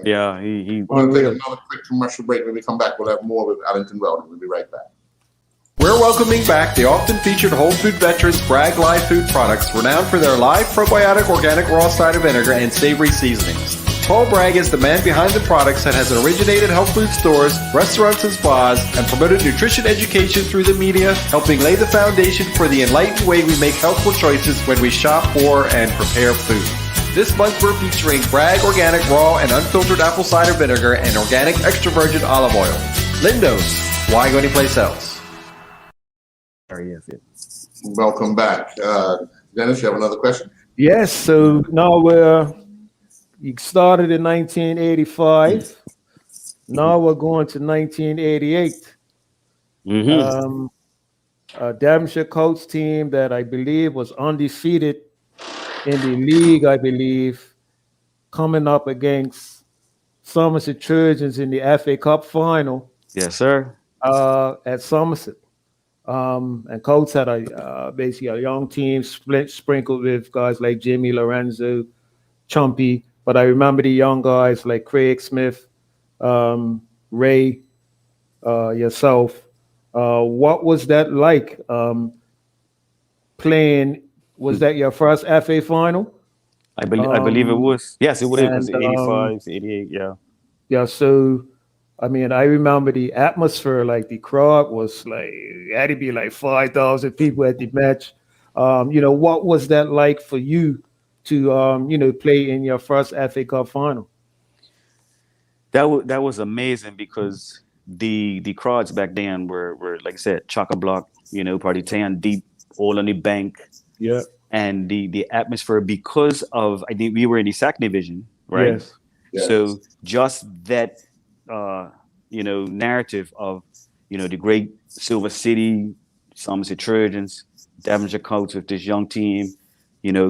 Yeah, he. We're going to take another quick commercial break. When we come back, we'll have more with Allington Weldon. We'll be right back. We're welcoming back the often featured Whole Food veterans Bragg Live Food Products, renowned for their live probiotic organic raw cider vinegar and savory seasonings. Paul Bragg is the man behind the products that has originated health food stores, restaurants, and spas, and promoted nutrition education through the media, helping lay the foundation for the enlightened way we make healthful choices when we shop for and prepare food. This month we're featuring Bragg Organic Raw and Unfiltered Apple Cider Vinegar and Organic Extra Virgin Olive Oil. Lindos, why go anyplace else? There he is. Welcome back. Dennis, you have another question? Yes, so now you started in 1985. Now we're going to 1988. A Devonshire Colts team that I believe was undefeated in the league, I believe, coming up against Somerset Trojans in the FA Cup final. Yes, sir. At Somerset. And Colts had basically a young team sprinkled with guys like Jimmy Lorenzo, Chumpy. But I remember the young guys like Craig Smith, Ray, yourself. What was that like playing? Was that your first FA final? I believe it was. Yes, it was. It was 85, 88, yeah. Yeah, so, I mean, I remember the atmosphere, like the crowd was like, it had to be like 5,000 people at the match. What was that like for you to play in your first FA Cup final? That was amazing because the crowds back then were like I said, chock-a-block, probably 10 deep, all on the bank. Yeah. And the atmosphere, because of, I think we were in the second division, right? Yes. Yes. So just that narrative of the great Silver City, Somerset Trojans, Devonshire Colts with this young team,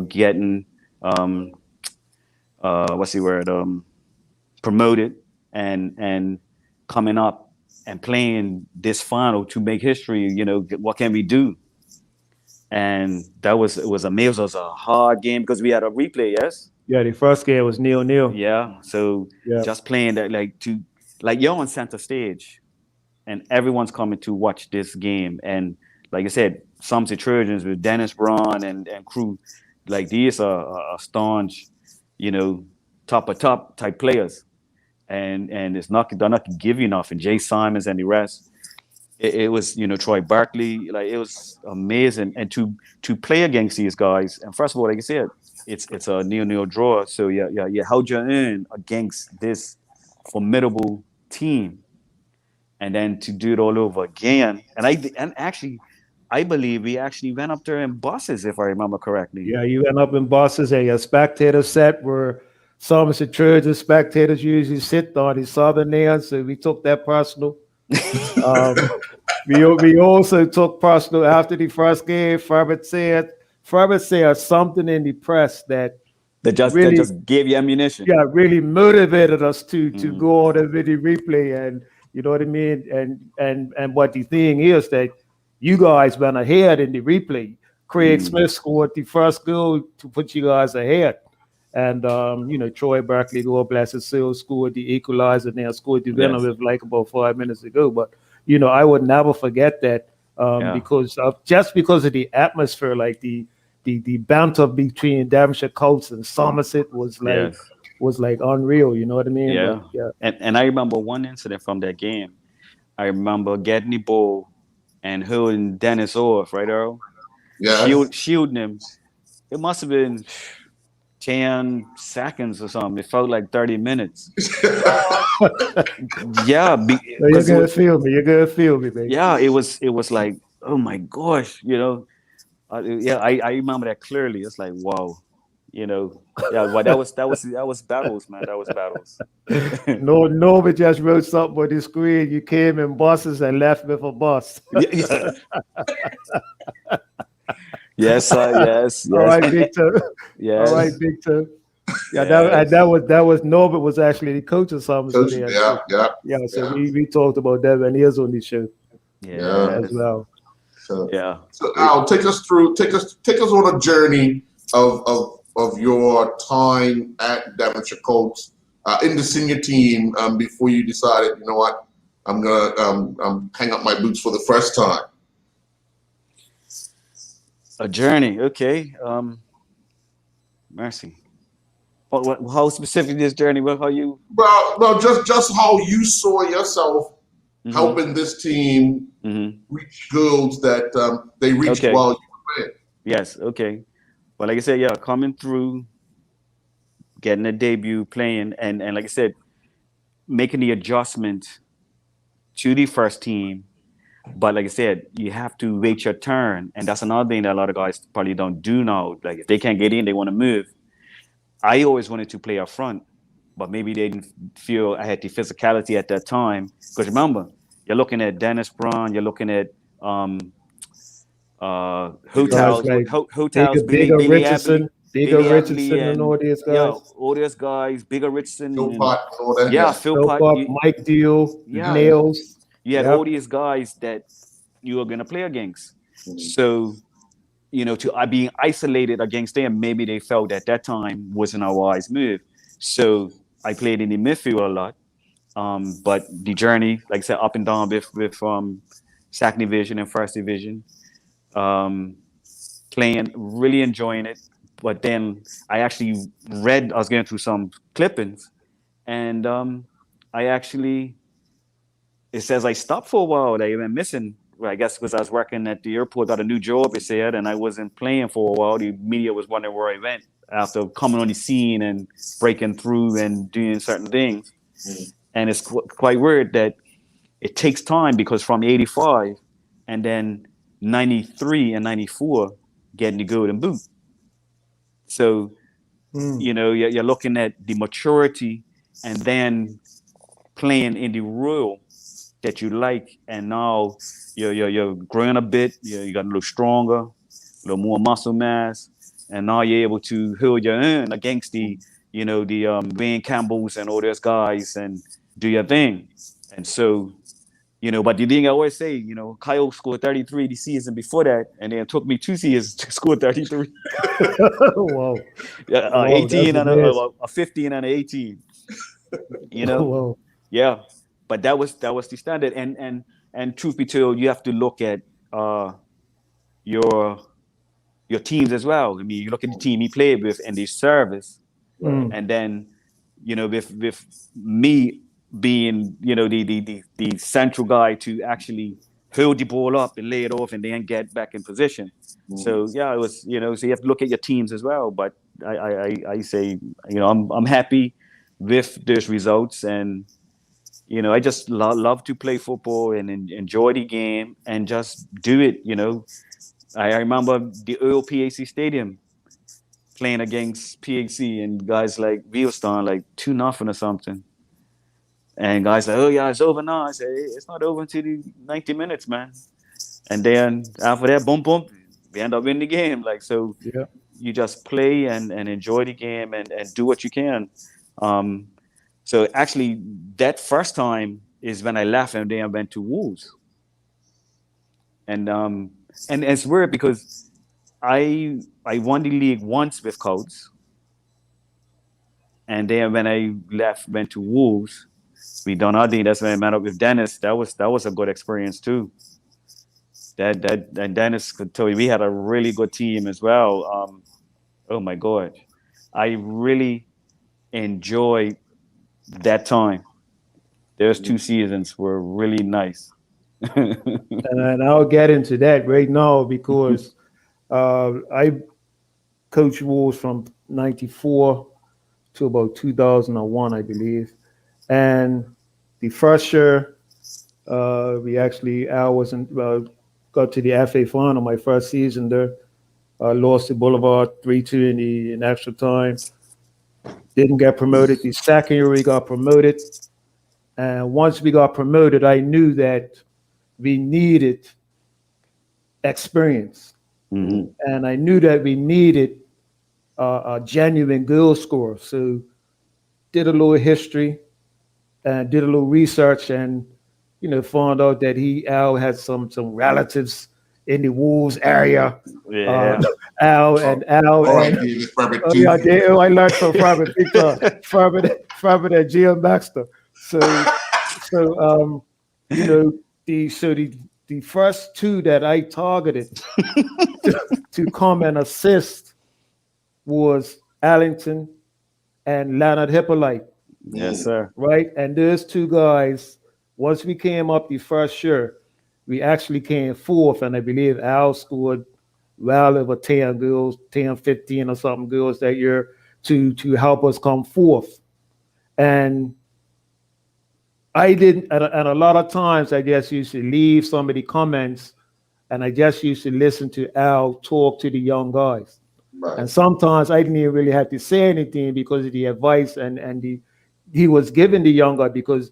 getting what's the word, promoted and coming up and playing this final to make history. What can we do? And it was amazing. It was a hard game because we had a replay. Yes. Yeah, the first game was 0-0. Yeah. So just playing that, like you're on center stage, and everyone's coming to watch this game. And like I said, Somerset Trojans with Dennis Braun and crew, like these are staunch, top of top type players, and they're not gonna give you enough. And Jay Simons and the rest. It was, Troy Barkley, like it was amazing. And to play against these guys, and first of all, like I said, it's a 0-0 draw. So yeah, how'd you earn against this formidable team, and then to do it all over again? And actually, I believe we actually went up there in buses, if I remember correctly. Yeah, you went up in buses, and your spectator set were Somerset Trojans spectators usually sit on the southern end, so we took that personal. We also took personal after the first game. Fabric said something in the press that just gave you ammunition. Yeah, really motivated us to go on the video replay, and you know what I mean. And what the thing is that you guys went ahead in the replay. Craig Smith scored the first goal to put you guys ahead. And Troy Barkley, God bless his soul, scored the equalizer, and then scored the winner with like about 5 minutes ago. But I would never forget that because of the atmosphere, like the banter between Devonshire Colts and Somerset was like unreal. You know what I mean? Yeah. But, And I remember one incident from that game. I remember getting the ball and holding Dennis off, right, Earl? Yeah. Shielding him. It must have been 10 seconds or something. It felt like 30 minutes. You're gonna feel me, baby. Yeah, it was like, oh my gosh, I remember that clearly. It's like, wow, but that was battles, man. That was battles. No, we just wrote something on the screen. You came in buses and left with a bus. Yeah. Yes. All right, Victor. Yes. All right, Victor. Yeah, that was Norbert was actually the coach of Somerset. Yeah. So we talked about that when he was on the show. Yeah. As well. So, yeah. So Al, take us on a journey of your time at Devonshire Colts in the senior team before you decided, you know what, I'm gonna hang up my boots for the first time. A journey, okay. Mercy. How specific this journey? How you? Well, just how you saw yourself helping this team reach goals that they reached while you were playing. Yes. Okay. Well, like I said, coming through, getting a debut, playing, and like I said, making the adjustment to the first team. But like I said, you have to wait your turn. And that's another thing that a lot of guys probably don't do now. Like if they can't get in, they want to move. I always wanted to play up front, but maybe they didn't feel I had the physicality at that time. Because remember, you're looking at Dennis Braun, you're looking at Hotels, Bigger Richardson, and all these guys. Yeah, all these guys, Bigger Richardson. Phil Pot, all that. Yeah, Phil Pot, Mike Deal, Nails. You had all these guys that you were going to play against. So, to being isolated against them, maybe they felt at that time wasn't a wise move. So I played in the midfield a lot. But the journey, like I said, up and down with second division and first division, playing, really enjoying it. But then I actually I was going through some clippings, and it says I stopped for a while. I went missing. Well, I guess because I was working at the airport, got a new job, it said, and I wasn't playing for a while. The media was wondering where I went. after coming on the scene and breaking through and doing certain things. And it's quite weird that it takes time, because from 85 and then 93 and 94 getting the golden boot. So, you know, you're looking at the maturity and then playing in the role that you like. And now you're growing a bit, you got a little stronger, a little more muscle mass. And now you're able to hold your own against the Wayne Campbells and all those guys and do your thing. And so, you know, but the thing I always say, you know, Kyle scored 33 the season before that, and then it took me 2 seasons to score 33. Wow. 18 and a 15 and an 18. You know, Whoa. Yeah. But that was the standard. And truth be told, you have to look at your teams as well. I mean, you look at the team he played with and the service, and then, you know, with me being, you know, the central guy to actually hold the ball up and lay it off and then get back in position. So yeah, it was, you know, so you have to look at your teams as well. But I say, you know, I'm happy with those results, and you know, I just love to play football and enjoy the game and just do it. You know, I remember the Earl PAC Stadium playing against PAC, and guys like Wilston like 2-0 or something. And guys like, oh yeah, it's over now. I say, hey, it's not over until the 90 minutes, man. And then after that, boom, we end up winning the game. Like, so you just play and enjoy the game and do what you can. So actually, that first time is when I left and then I went to Wolves. And it's weird because I won the league once with Coates. And then when I went to Wolves, we done our thing. That's when I met up with Dennis. That was a good experience too. And Dennis could tell you we had a really good team as well. Oh my God, I really enjoyed that time. Those 2 seasons were really nice. And I'll get into that right now because I coached Wolves from 94 to about 2001, I believe. And the first year, got to the FA final my first season there. Lost to Boulevard 3-2 in extra time. Didn't get promoted. The second year we got promoted. And once we got promoted, I knew that we needed experience. And I knew that we needed a genuine goal scorer. So did a little history and did a little research, and you know, found out that Al had some relatives in the Wolves area. Yeah. Al and I learned from Fabric and Jim Baxter. So you know, the first 2 that I targeted to come and assist was Allington and Leonard Hippolyte. Yes, sir. Right? And those 2 guys, once we came up the first year, we actually came 4th, and I believe Al scored well over 10 goals, 10, 15 or something goals that year to help us come 4th. And I didn't, and a lot of times I just used to leave some of the comments, and I just used to listen to Al talk to the young guys. Right. And sometimes I didn't even really have to say anything because of the advice and he was giving the young guys, because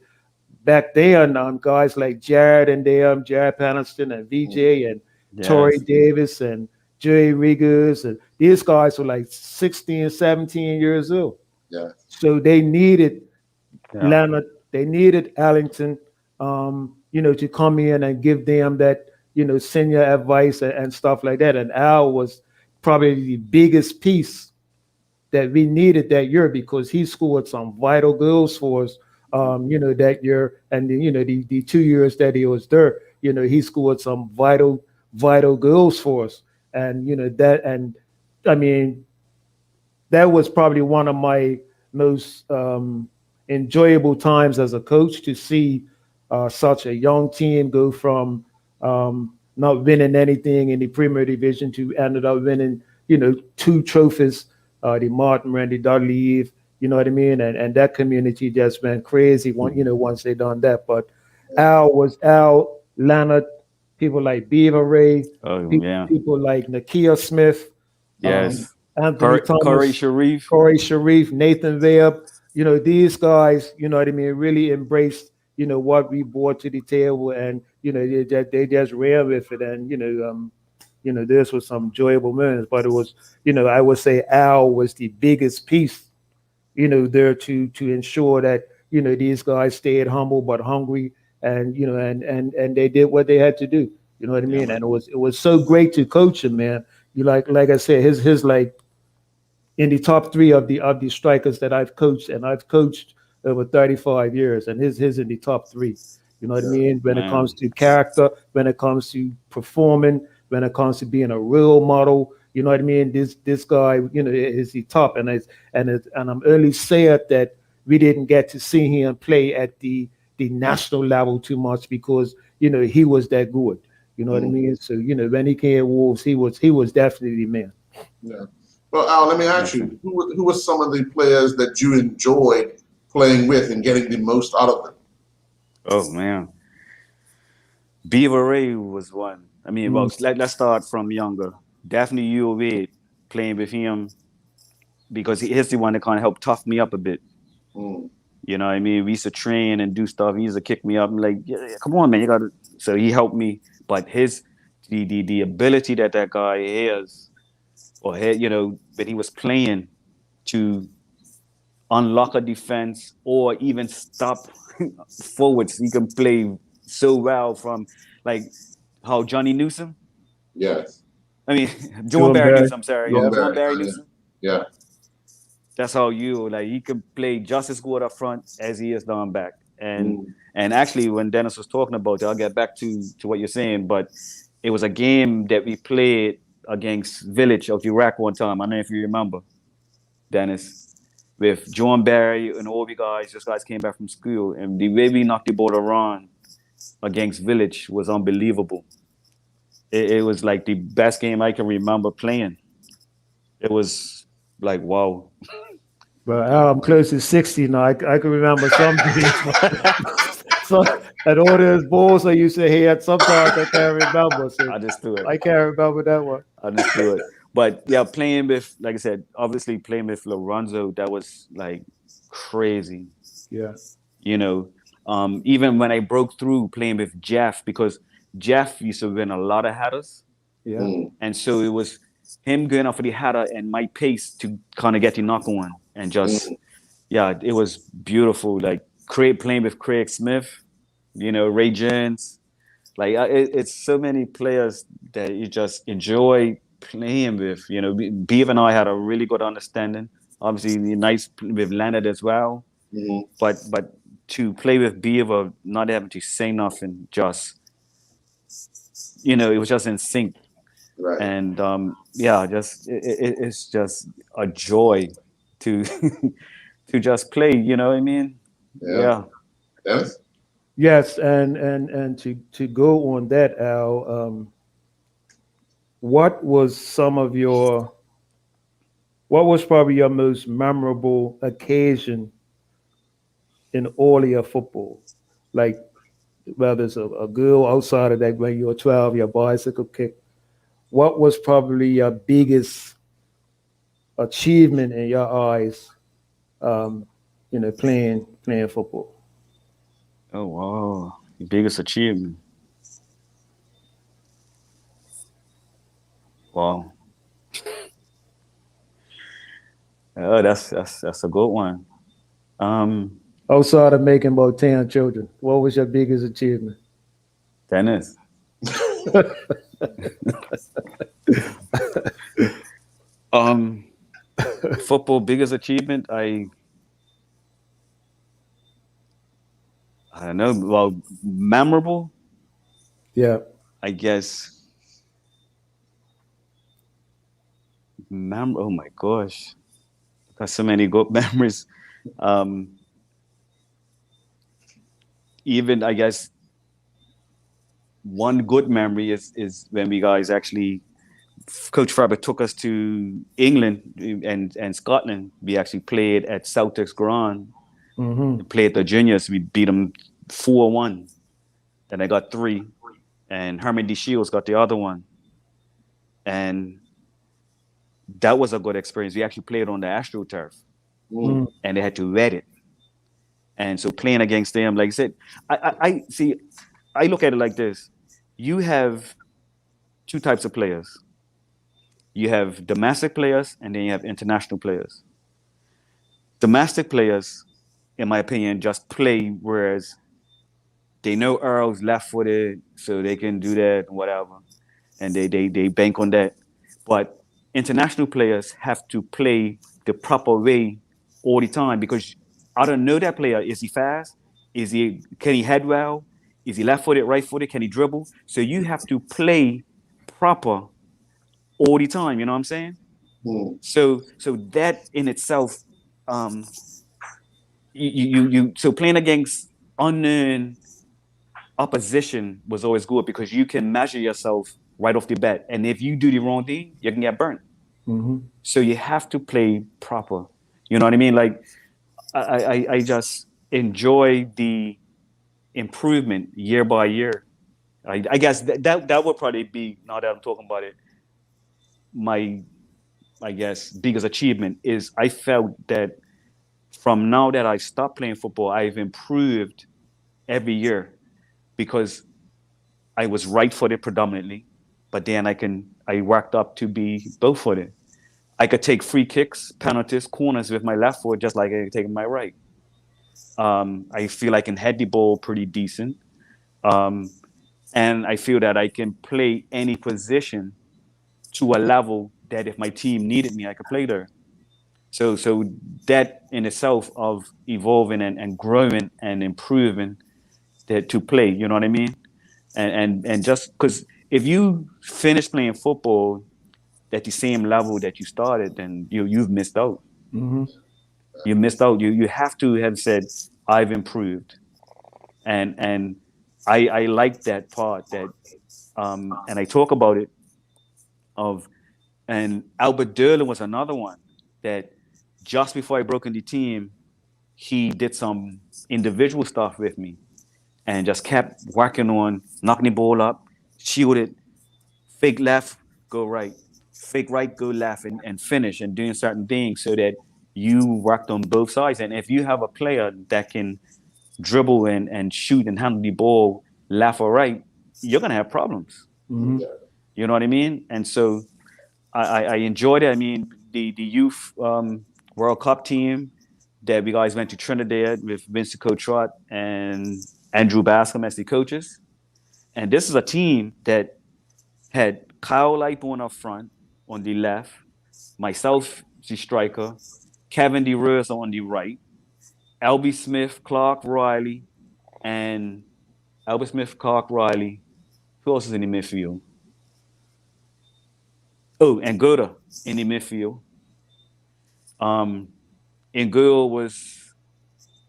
back then, guys like Jared Peniston and VJ and Torrey Davis and Jerry Riggers, and these guys were like 16, 17 years old. Yeah. So they needed Leonard, they needed Allington, you know, to come in and give them that, you know, senior advice and stuff like that. And Al was probably the biggest piece that we needed that year, because he scored some vital goals for us, you know, that year. And, you know, the 2 years that he was there, you know, he scored some vital goals for us. And, you know, I mean, that was probably one of my most enjoyable times as a coach, to see such a young team go from not winning anything in the Premier Division to ended up winning, you know, 2 trophies the Martin Randy Dudley, you know what I mean? And that community just went crazy once they done that. But Al, Leonard, people like Beaver Ray, Oh yeah. people like Nakia Smith, Yes. Anthony Corey Thomas, Sharif. Corey Sharif, Nathan Webb, these guys, you know what I mean, really embraced, what we brought to the table, and they just ran with it, and this was some enjoyable moments. But it was, I would say Al was the biggest piece, there to ensure that these guys stayed humble but hungry, and and they did what they had to do. You know what I mean? And it was so great to coach him, man. You like I said, his like in the top three of the strikers that I've coached, and I've coached over 35 years, and his in the top three. You know what I mean? When it comes to character, when it comes to performing, when it comes to being a real model, you know what I mean? This guy, is the top, and I'm only sad that we didn't get to see him play at the national level too much, because he was that good. You know what I mean? So when he came at Wolves, he was definitely the man. Yeah. Well, Al, let me ask you, who were some of the players that you enjoyed playing with and getting the most out of them? Oh man. Beaver Ray was one. I mean, well, let's start from younger. Definitely U of A, playing with him, because he's the one that kind of helped tough me up a bit. You know what I mean? We used to train and do stuff. He used to kick me up and like, yeah, come on, man, you got to. So he helped me. But the ability that guy has, or had, when he was playing, to unlock a defense or even stop forwards, he can play so well, from like how Johnny Newsom. Yes. I mean, John Barry Newsom, I'm sorry. John Barry Newsom. Yeah. That's how he could play just as good up front as he is down back. And actually, when Dennis was talking about it, I'll get back to what you're saying, but it was a game that we played against Village of Iraq one time. I don't know if you remember, Dennis, with John Barry and all the guys. Those guys came back from school, and the way we knocked the ball around against Village was unbelievable. It was like the best game I can remember playing. It was like, wow. But I'm close to 60 now. I can remember some things. So, and all those balls I used to hit, sometimes I can't remember. So I just threw it. I can't remember that one. I just threw it. But yeah, playing with, like I said, obviously playing with Lorenzo, that was like crazy. Yeah. Even when I broke through playing with Jeff, because Jeff used to win a lot of headers. Yeah. And so it was him going off of the header and my pace to kind of get the knock on. And just, it was beautiful. Like playing with Craig Smith, Ray Jones. Like it's so many players that you just enjoy playing with. Beaver and I had a really good understanding. Obviously, nice with Leonard as well. But to play with Beaver, not having to say nothing, just it was just in sync. Right. And it's just a joy to to just play. You know what I mean? Yeah. Yes. Yes, and to go on that, Al, what was probably your most memorable occasion in all of your football? Like, whether it's a girl outside of that when you were 12, your bicycle kick. What was probably your biggest achievement in your eyes, playing football? Oh wow, the biggest achievement. Wow. Oh, that's a good one. Outside of making about 10 children, what was your biggest achievement? Dennis. Football biggest achievement, I don't know. Well, memorable. Yeah. I guess. Oh my gosh, got so many good memories. Even I guess one good memory is when we guys actually Coach Faber took us to England and Scotland. We actually played at Celtics Grand. Played the juniors. We beat them 4-1. Then I got 3, and Herman D. Shields got the other one. And that was a good experience. We actually played on the AstroTurf, and they had to vet it. And so playing against them, like I said, I see. I look at it like this: you have 2 types of players. You have domestic players, and then you have international players. Domestic players, in my opinion, just play, whereas they know Earl's left-footed, so they can do that and whatever, and they bank on that. But international players have to play the proper way all the time, because I don't know that player. Is he fast? Can he head well? Is he left-footed, right-footed? Can he dribble? So you have to play proper all the time. You know what I'm saying? So that in itself, so playing against unknown opposition was always good, because you can measure yourself right off the bat, and if you do the wrong thing, you can get burnt. So you have to play proper. You know what I mean? Like I just enjoy the improvement year by year. I guess that would probably be, now that I'm talking about it, my, I guess, biggest achievement is I felt that from now that I stopped playing football, I've improved every year, because I was right-footed predominantly, but then I worked up to be both-footed. I could take free kicks, penalties, corners with my left foot, just like I could take my right. I feel I can head the ball pretty decent. And I feel that I can play any position to a level that if my team needed me, I could play there. So that in itself of evolving and growing and improving that to play, you know what I mean? And just because if you finish playing football at the same level that you started, then you've missed out. You missed out. You have to have said, I've improved. And I like that part that and I talk about it and Albert Derlin was another one that just before I broke in the team, he did some individual stuff with me and just kept working on knocking the ball up, shield it, fake left, go right, fake right, go left, and finish, and doing certain things so that you worked on both sides. And if you have a player that can dribble and shoot and handle the ball left or right, you're going to have problems. You know what I mean? And so I enjoyed it. I mean, the youth World Cup team that we guys went to Trinidad with Vincent Cotrot and Andrew Bascom as the coaches. And this is a team that had Kyle Lightbourne up front on the left, myself, the striker, Kevin DeRose on the right, Albie Smith, Clark Riley, and Albert Smith, Clark Riley. Who else is in the midfield? Oh, and Goda in the midfield. In goal was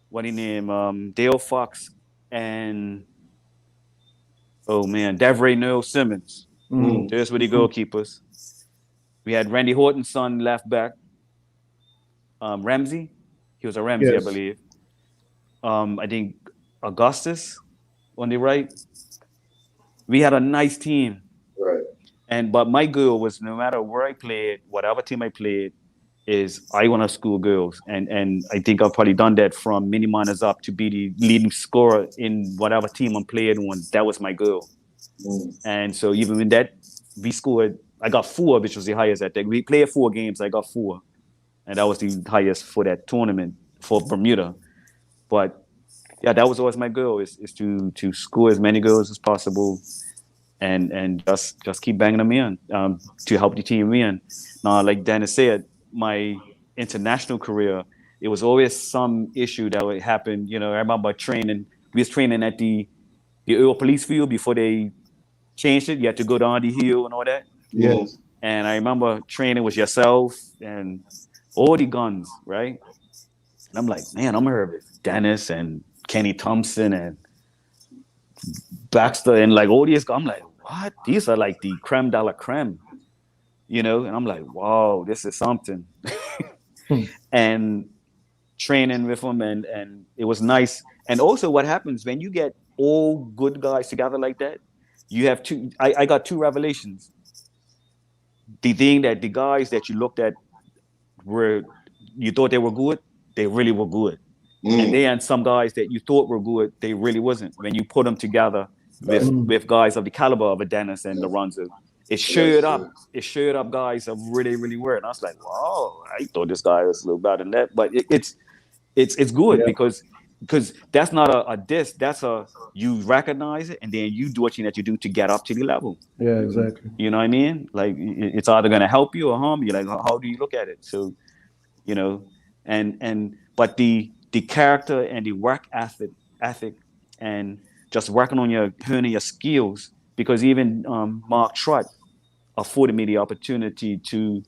what he named Dale Fox and Devray Noel Simmons. There's were the goalkeepers. We had Randy Horton's son left back. Ramsey, he was a Ramsey, yes. I believe. I think Augustus on the right. We had a nice team. Right. But my goal was, no matter where I played, whatever team I played, is I want to school girls. And I think I've probably done that from mini minors up to be the leading scorer in whatever team I'm playing on. That was my goal. And so even in that, we scored, I got 4, which was the highest at that. We played 4 games, I got 4. And that was the highest for that tournament for Bermuda. But yeah, that was always my goal, is to score as many goals as possible and just keep banging them in to help the team win. Now, like Dennis said, my international career, it was always some issue that would happen. You know, I remember training. We was training at the Earl Police Field before they changed it. You had to go down the hill and all that. Yes. And I remember training with yourself and all the guns, right? And I'm like, man, I'm here with Dennis and Kenny Thompson and Baxter and like all these guys. I'm like, what? These are like the creme de la creme. you know, and I'm like, wow, this is something. Hmm. And training with him, and it was nice. And also, what happens when you get all good guys together like that, you have two. I got two revelations. The thing that the guys that you looked at were, you thought they were good, they really were good. And then some guys that you thought were good, they really wasn't. When you put them together with guys of the caliber of a Dennis and Lorenzo, it showed up. It showed up guys that really, really were. And I was like, wow, I thought this guy was a little better than that. But it's good Yeah. because that's not a diss. That's a, you recognize it and then you do what you need to do to get up to the level. Yeah, exactly. You know what I mean? Like it's either gonna help you or harm you. Like how do you look at it? So, you know, and but the character and the work ethic and just working on your honing your skills, because even Mark Trott afforded me the opportunity to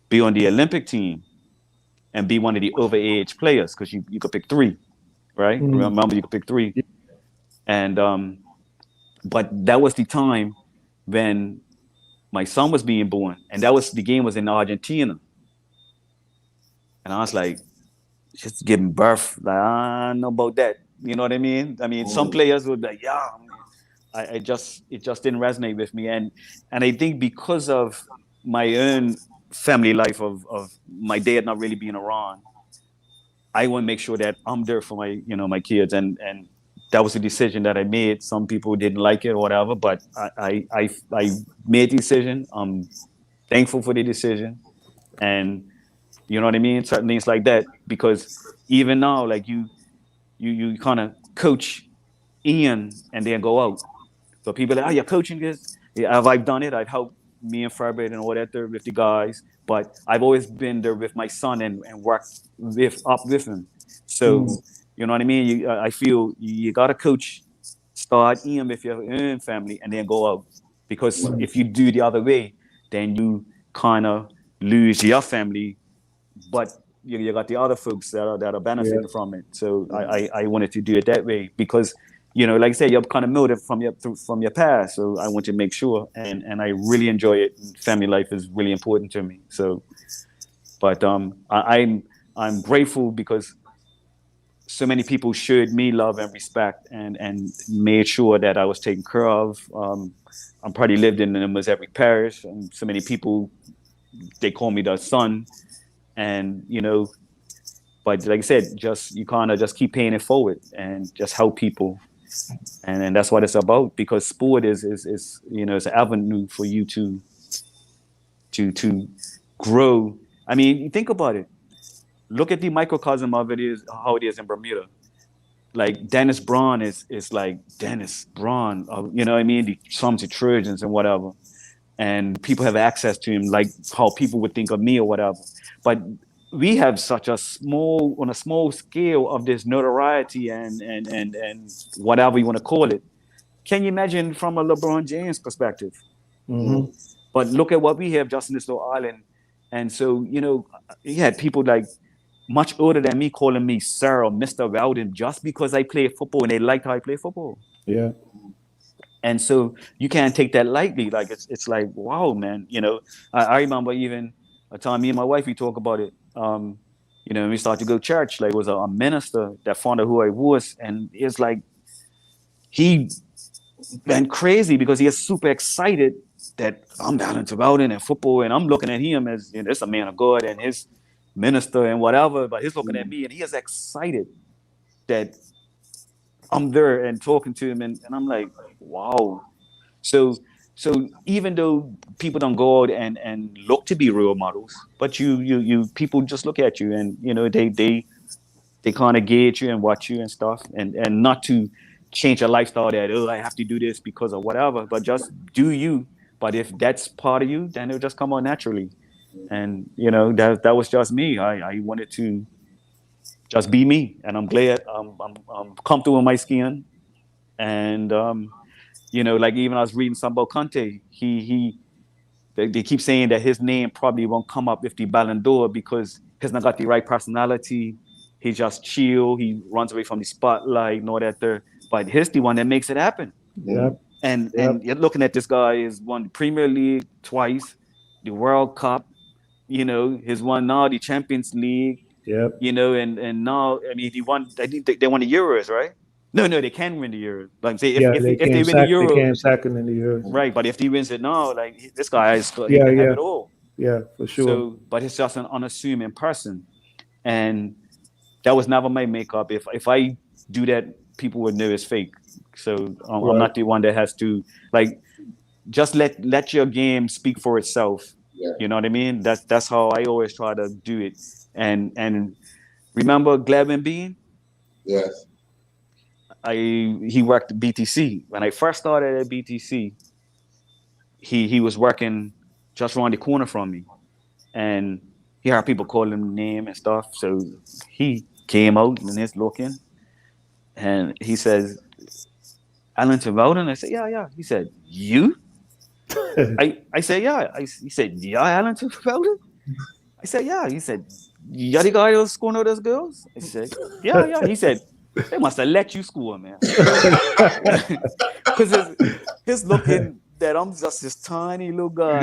be on the Olympic team and be one of the overage players, because you could pick three, right? Remember, you could pick three. And but that was the time when my son was being born, and that was, the game was in Argentina. And I was like, just giving birth, like, I don't know about that. You know what I mean? I mean, some players would be like, yeah, it just didn't resonate with me. And I think because of my own family life of my dad not really being around, I want to make sure that I'm there for my, my kids. And that was a decision that I made. Some people didn't like it or whatever, but I made the decision. I'm thankful for the decision. And you know what I mean? Certain things like that, because even now, like you kind of coach Ian and then go out. So people are like, oh, you're coaching this? Yeah, I've done it. I've helped me and Fairbairn and all that there with the guys, but I've always been there with my son and worked up with him. So, you know what I mean? I feel you got to coach, start Ian with your own family and then go out. Because if you do the other way, then you kind of lose your family, but you got the other folks that are benefiting from it. So I wanted to do it that way because, like I said, you're kind of molded from your past. So I want to make sure, and I really enjoy it. Family life is really important to me. So, but I'm grateful because so many people showed me love and respect and made sure that I was taken care of. I'm probably lived in almost every parish, and so many people, they call me the son. And but like I said, you kind of just keep paying it forward and just help people, and that's what it's about. Because sport is it's an avenue for you to grow. I mean, you think about it. Look at the microcosm of how it is in Bermuda. Like Dennis Braun is like Dennis Braun. You know what I mean? The Psalms of Trojans and whatever. And people have access to him, like how people would think of me or whatever. But we have such a small scale of this notoriety and whatever you want to call it. Can you imagine from a LeBron James perspective? Mm-hmm. But look at what we have just in this little island. And so, you had people like much older than me calling me Sir or Mr. Rowden just because I play football and they liked how I play football. Yeah. And so you can't take that lightly. Like it's like, wow, man. I remember even a time me and my wife, we talk about it. We started to go to church. Like it was a minister that found out who I was, and it's like he went crazy because he is super excited that I'm Valentine Rowden and football, and I'm looking at him as it's a man of God and his minister and whatever. But he's looking at me and he is excited that I'm there and talking to him, and I'm like, wow. So even though people don't go out and look to be role models, but you people just look at you and they kind of gauge you and watch you and stuff, and not to change your lifestyle that I have to do this because of whatever, but just do you. But if that's part of you, then it'll just come out naturally. And that was just me. I wanted to just be me, and I'm glad I'm comfortable in my skin. And like even I was reading something about Conte. They keep saying that his name probably won't come up with the Ballon d'Or because he's not got the right personality. He just chill. He runs away from the spotlight and all that there. But he's the one that makes it happen. Yeah. And you're looking at this guy is won the Premier League twice, the World Cup, he's won now the Champions League, Yep. and now, I mean, he won. I think they won the Euros, right? No, they can win the Euros. Like, say, Yeah, if they they came win the Euro, second in the year. right? But if he wins it now, like this guy he Yeah, can have yeah. it all. Yeah, for sure. So, but he's just an unassuming person, and that was never my makeup. If I do that, people would know it's fake. So I'm Right. not the one that has to just let your game speak for itself. Yeah. You know what I mean? That's how I always try to do it. And remember Glevin Bean? Yes. He worked at BTC. When I first started at BTC, he was working just around the corner from me. And he heard people calling him name and stuff. So he came out and he's looking. And he says, Allington Weldon? I said, yeah. He said, you? I said, yeah. He said, yeah, Allington Weldon? I said, yeah. He said, you're the guy that's scoring all those girls? I said, yeah. He said, they must have let you score, man. Because he's looking that I'm just this tiny little guy.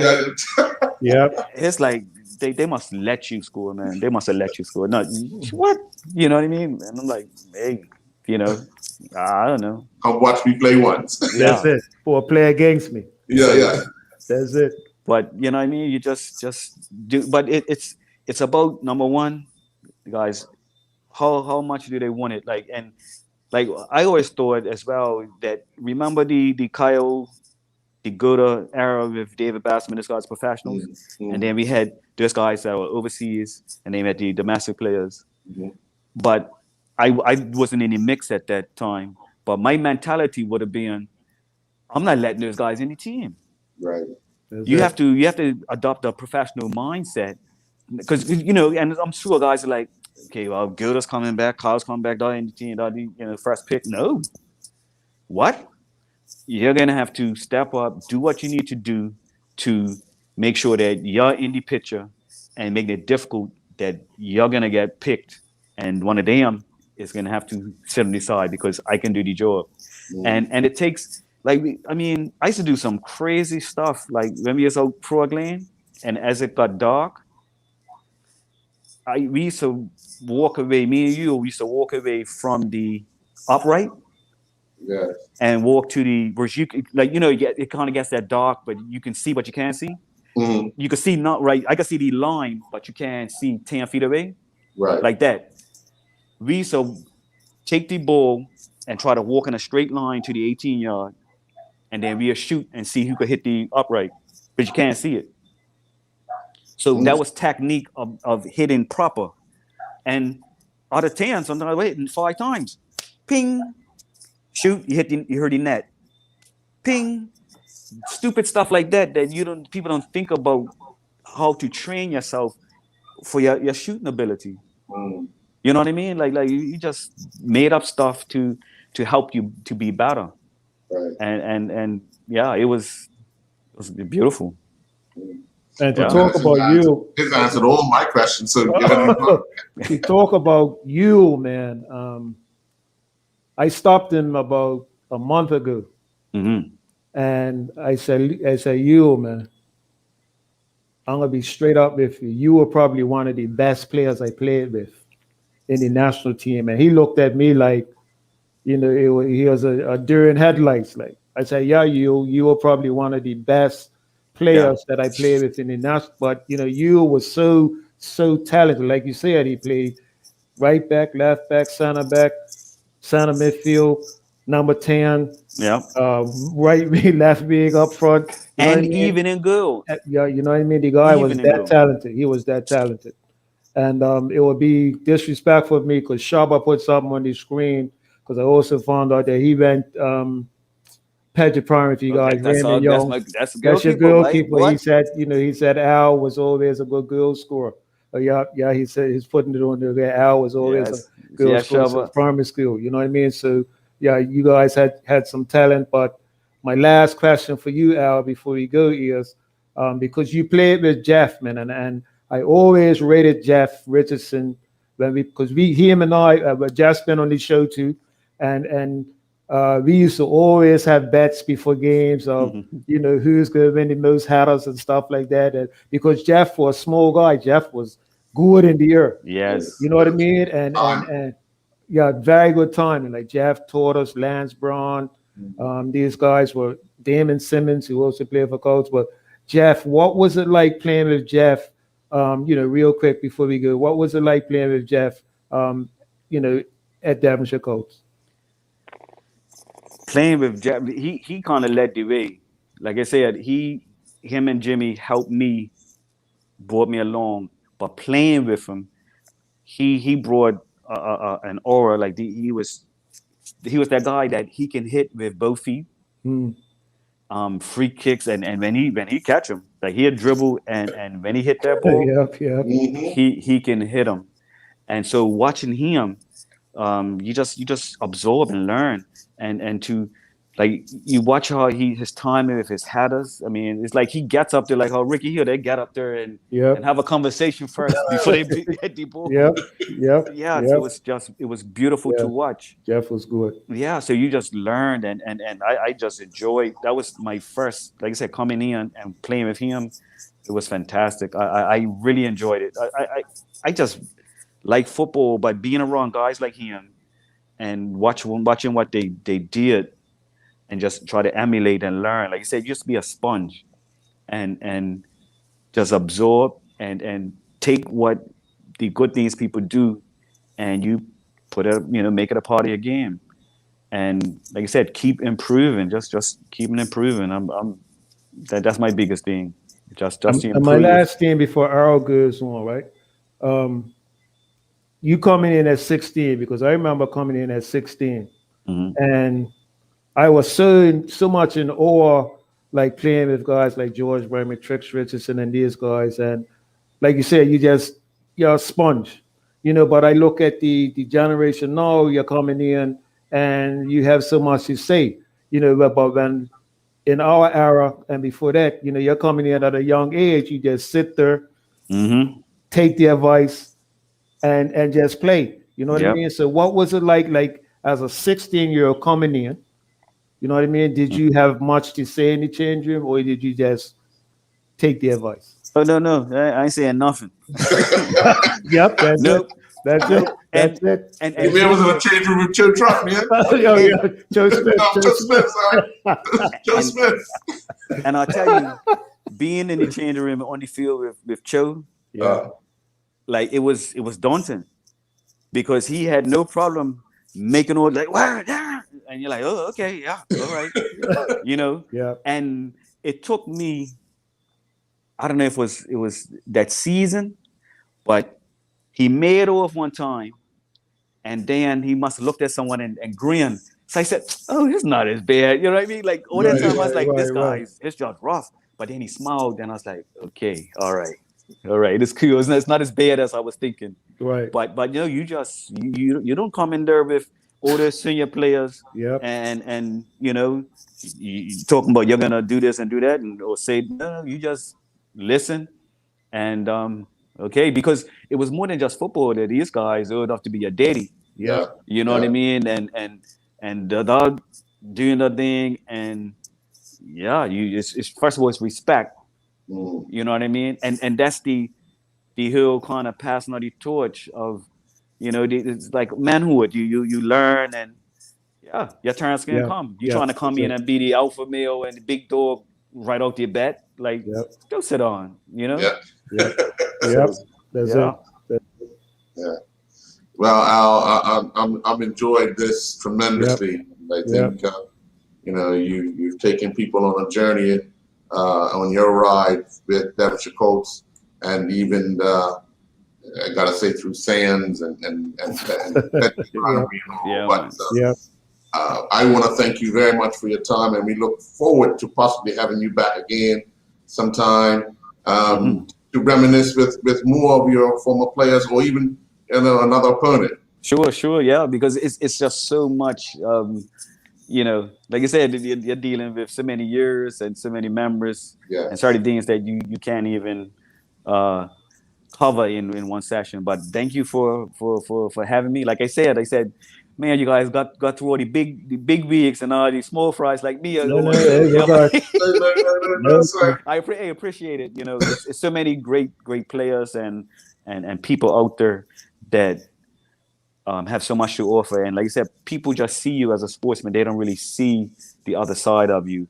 Yeah. It's like they must let you score, man. They must have let you score. No, what? You know what I mean? And I'm like, hey, I don't know. Come watch me play once. That's it. For a play against me. Yeah. That's it. But you know what I mean? You just do. But it's about, number one, guys. How much do they want it? Like I always thought as well that, remember the Kyle, the Goda era with David Bassman, this guy's professionals, and then we had those guys that were overseas, and they had the domestic players. But I wasn't in the mix at that time. But my mentality would have been, I'm not letting those guys in the team. Right. You have to adopt a professional mindset, because and I'm sure guys are like, okay, well, Gilda's coming back, Kyle's coming back, in the team, first pick. No, what? You're gonna have to step up, do what you need to do to make sure that you're in the picture, and make it difficult that you're gonna get picked, and one of them is gonna have to sit on the side because I can do the job, and it takes. I used to do some crazy stuff. Like when we was out Pro Glen, and as it got dark, we used to walk away. Me and you, we used to walk away from the upright, and walk to the where you it kind of gets that dark, but you can see what you can't see. You can see not right. I can see the line, but you can't see 10 feet away. Right. Like that. We used to take the ball and try to walk in a straight line to the 18-yard. And then we'll shoot and see who could hit the upright, but you can't see it. So that was technique of hitting proper. And out of 10, sometimes I wait 5 times. Ping, shoot, you heard the net. Ping, stupid stuff like that people don't think about how to train yourself for your shooting ability. You know what I mean? Like you just made up stuff to help you to be better. Right. And yeah, it was beautiful. And to talk about you, he's answered all my questions. So to talk about you, man, I stopped him about a month ago, and I said, you, man, I'm gonna be straight up with you. You were probably one of the best players I played with in the national team, and he looked at me like, he was a deer in headlights. Like I said, yeah, you were probably one of the best players that I played with in the national. But you was so talented. Like you said, he played right back, left back, center midfield, number 10. Yeah. Right wing, left wing, up front. And even in goal. Yeah, you know what I mean? The guy was that talented. He was that talented. And it would be disrespectful of me because Shaba put something on the screen. Because I also found out that he went Patrick Prime, if you guys Raymond Young. That's your goalkeeper. Like, he said Al was always a good goal scorer. Yeah, he said he's putting it on there. Al was always a goal scorer. Primary school, you know what I mean? So yeah, you guys had some talent. But my last question for you, Al, before we go is because you played with Jeff, man, and I always rated Jeff Richardson him and I, Jeff's been on the show too. And We used to always have bets before games of, Mhm. who's going to win the most headers and stuff like that. And because Jeff was a small guy, Jeff was good in the air. Yes. You know what I mean? And Time. yeah, very good timing. Like Jeff taught us, Lance Braun. These guys were Damon Simmons, who also played for Colts. But Jeff, what was it like playing with Jeff? Real quick before we go, what was it like playing with Jeff? At Devonshire Colts. Playing with Jeff, he kind of led the way. Like I said, him and Jimmy helped me, brought me along. But playing with him, he brought an aura. Like he was that guy that he can hit with both feet, free kicks, and when he catch him, like he'll dribble, and when he hit that ball, Yep. Mhm. he can hit him. And so watching him, you just absorb and learn, and to like you watch how his timing with his headers. I mean, it's like he gets up there like how Ricky Hill, they get up there and Yep. have a conversation first before they hit the ball. Yep. Yeah, Yep. so it was beautiful Yeah. to watch. Jeff was good. Yeah, so you just learned, and I just enjoyed. That was my first, like I said, coming in and playing with him. It was fantastic. I really enjoyed it. I just like football, but being around guys like him and watching what they did, and just try to emulate and learn. Like you said, just be a sponge, and just absorb and take what the good things people do, and you make it a part of your game. And like I said, keep improving. Just keeping improving. That's my biggest thing. Just to And my improve. last thing before Earl goes on, right? You coming in at 16, because I remember coming in at 16, Mhm. and I was so much in awe, like playing with guys like George Berman, Trix Richardson, and these guys. And like you said, you're a sponge, But I look at the generation now. You're coming in, and you have so much to say, But when in our era and before that, you're coming in at a young age. You just sit there, Mhm. take the advice, and just play. You know what I Yep. mean? So what was it like as a 16-year-old coming in? You know what I mean? Did you have much to say in the change room, or did you just take the advice? Oh no, I ain't saying nothing. Yep, that's Nope. it. That's Nope. it. That's it. And You ever was in a change room with Joe Trump, yeah? Yeah. Joe Smith. No, Joe Joe Smith. Smith, sorry. Joe Smith. and I'll tell you, being in the changing room on the field with Cho, Yeah. like it was daunting, because he had no problem making all like wow, yeah, and you're like, oh, okay, yeah, all right, Yeah. And it took me, I don't know if it was that season, but he made off one time, and then he must have looked at someone and grinned. So I said, oh, it's not as bad. You know what I mean? Like all that time I was like, this guy's it's just rough. But then he smiled, and I was like, okay, all right, it's cool. It's not as bad as I was thinking. Right. But you don't come in there with older senior players, Yep. and you talking about you're gonna do this and do that, or say no, you just listen, and okay, because it was more than just football. That these guys old enough to be your daddy. Yeah. You know what I mean? And the dog doing the thing, and yeah, it's first of all, it's respect. You know what I mean? And that's the whole kind of passing of the torch of, it's like manhood. You learn, and yeah, your turn's gonna come. You're trying to come in and be the alpha male and the big dog right off the bat. Like, go sit on. Yeah. Yep. That's it. Yeah. Well, Al, I'm enjoyed this tremendously. I think you've taken people on a journey on your ride with Devonshire Colts, and even I gotta say through Sands and I want to thank you very much for your time, and we look forward to possibly having you back again sometime to reminisce with more of your former players, or even another opponent. Sure, yeah, because it's just so much. Like I said, you're dealing with so many years and so many members, and certain things that you can't even cover in one session. But thank you for having me. Like I said, man, you guys got through all the big wigs and all these small fries like me. No, hey, You know? No, sir. I appreciate it. You know, it's so many great players and people out there that have so much to offer. And like you said, people just see you as a sportsman. They don't really see the other side of you.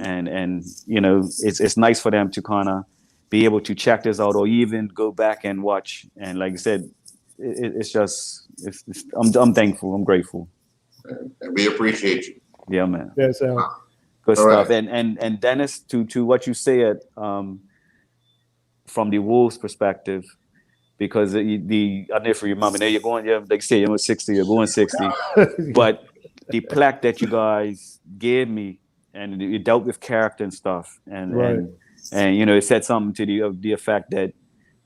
And you know, it's nice for them to kind of be able to check this out or even go back and watch. And like you said, I'm thankful. I'm grateful. And we appreciate you. Yeah, man. Yes, Good All stuff. right. And Dennis, to what you said, from the Wolves perspective, because I know for your mom, you're going, yeah, like you say, you're 60, you're going 60. But the plaque that you guys gave me, and it dealt with character and stuff, and Right. and you know, it said something to the effect that,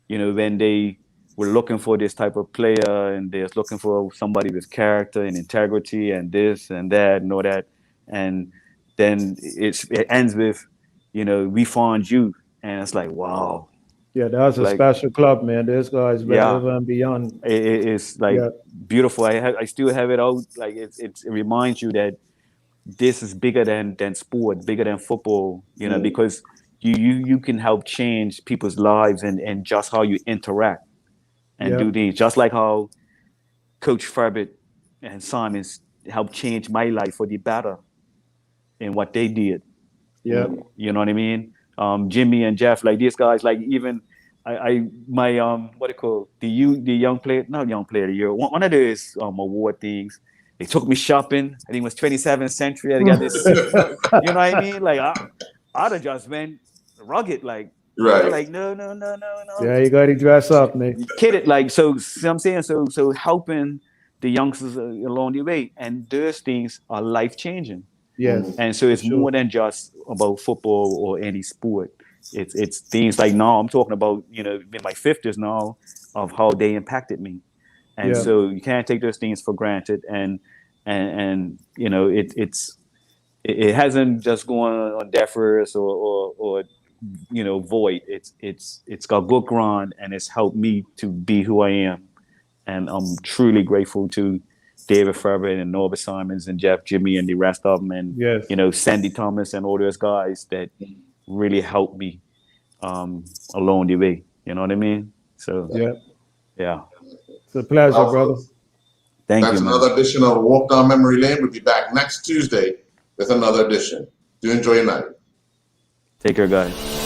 you know, when they were looking for this type of player and they're looking for somebody with character and integrity and this and that and all that, and then it ends with, you know, we found you, and it's like, wow. Yeah, that's a Like, special club, man. This guy's Yeah. over and beyond. It's like Yeah. beautiful. I still have it out. Like it reminds you that this is bigger than sport, bigger than football. You know, because you can help change people's lives and just how you interact and Yeah. do things. Just like how Coach Furbett and Simons helped change my life for the better in what they did. Yeah. You know what I mean? Jimmy and Jeff, like these guys, like even my what do you call the young player, not young player of the year, one of those award things. They took me shopping. I think it was 27th Century. I got this, you know what I mean? Like I'd have just went rugged, like Right. like no. Yeah, you got to dress up, man. Kid it, like so. See what I'm saying, so helping the youngsters along the way, and those things are life changing. Yes. And so it's Sure. more than just about football or any sport. It's things like now I'm talking about, you know, in my 50s now, of how they impacted me. And Yeah. so you can't take those things for granted. And you know, it hasn't just gone on deaf ears or you know, void. It's got good ground, and it's helped me to be who I am. And I'm truly grateful to David Furbett and Norbert Simons and Jeff, Jimmy, and the rest of them, and Yes. you know, Sandy Thomas and all those guys that really helped me along the way. You know what I mean? So Yeah. yeah, It's a pleasure, brother. thank That's you, man. another edition of Walk Down Memory Lane. We'll be back next Tuesday with another edition. Do enjoy your night. Take care, guys.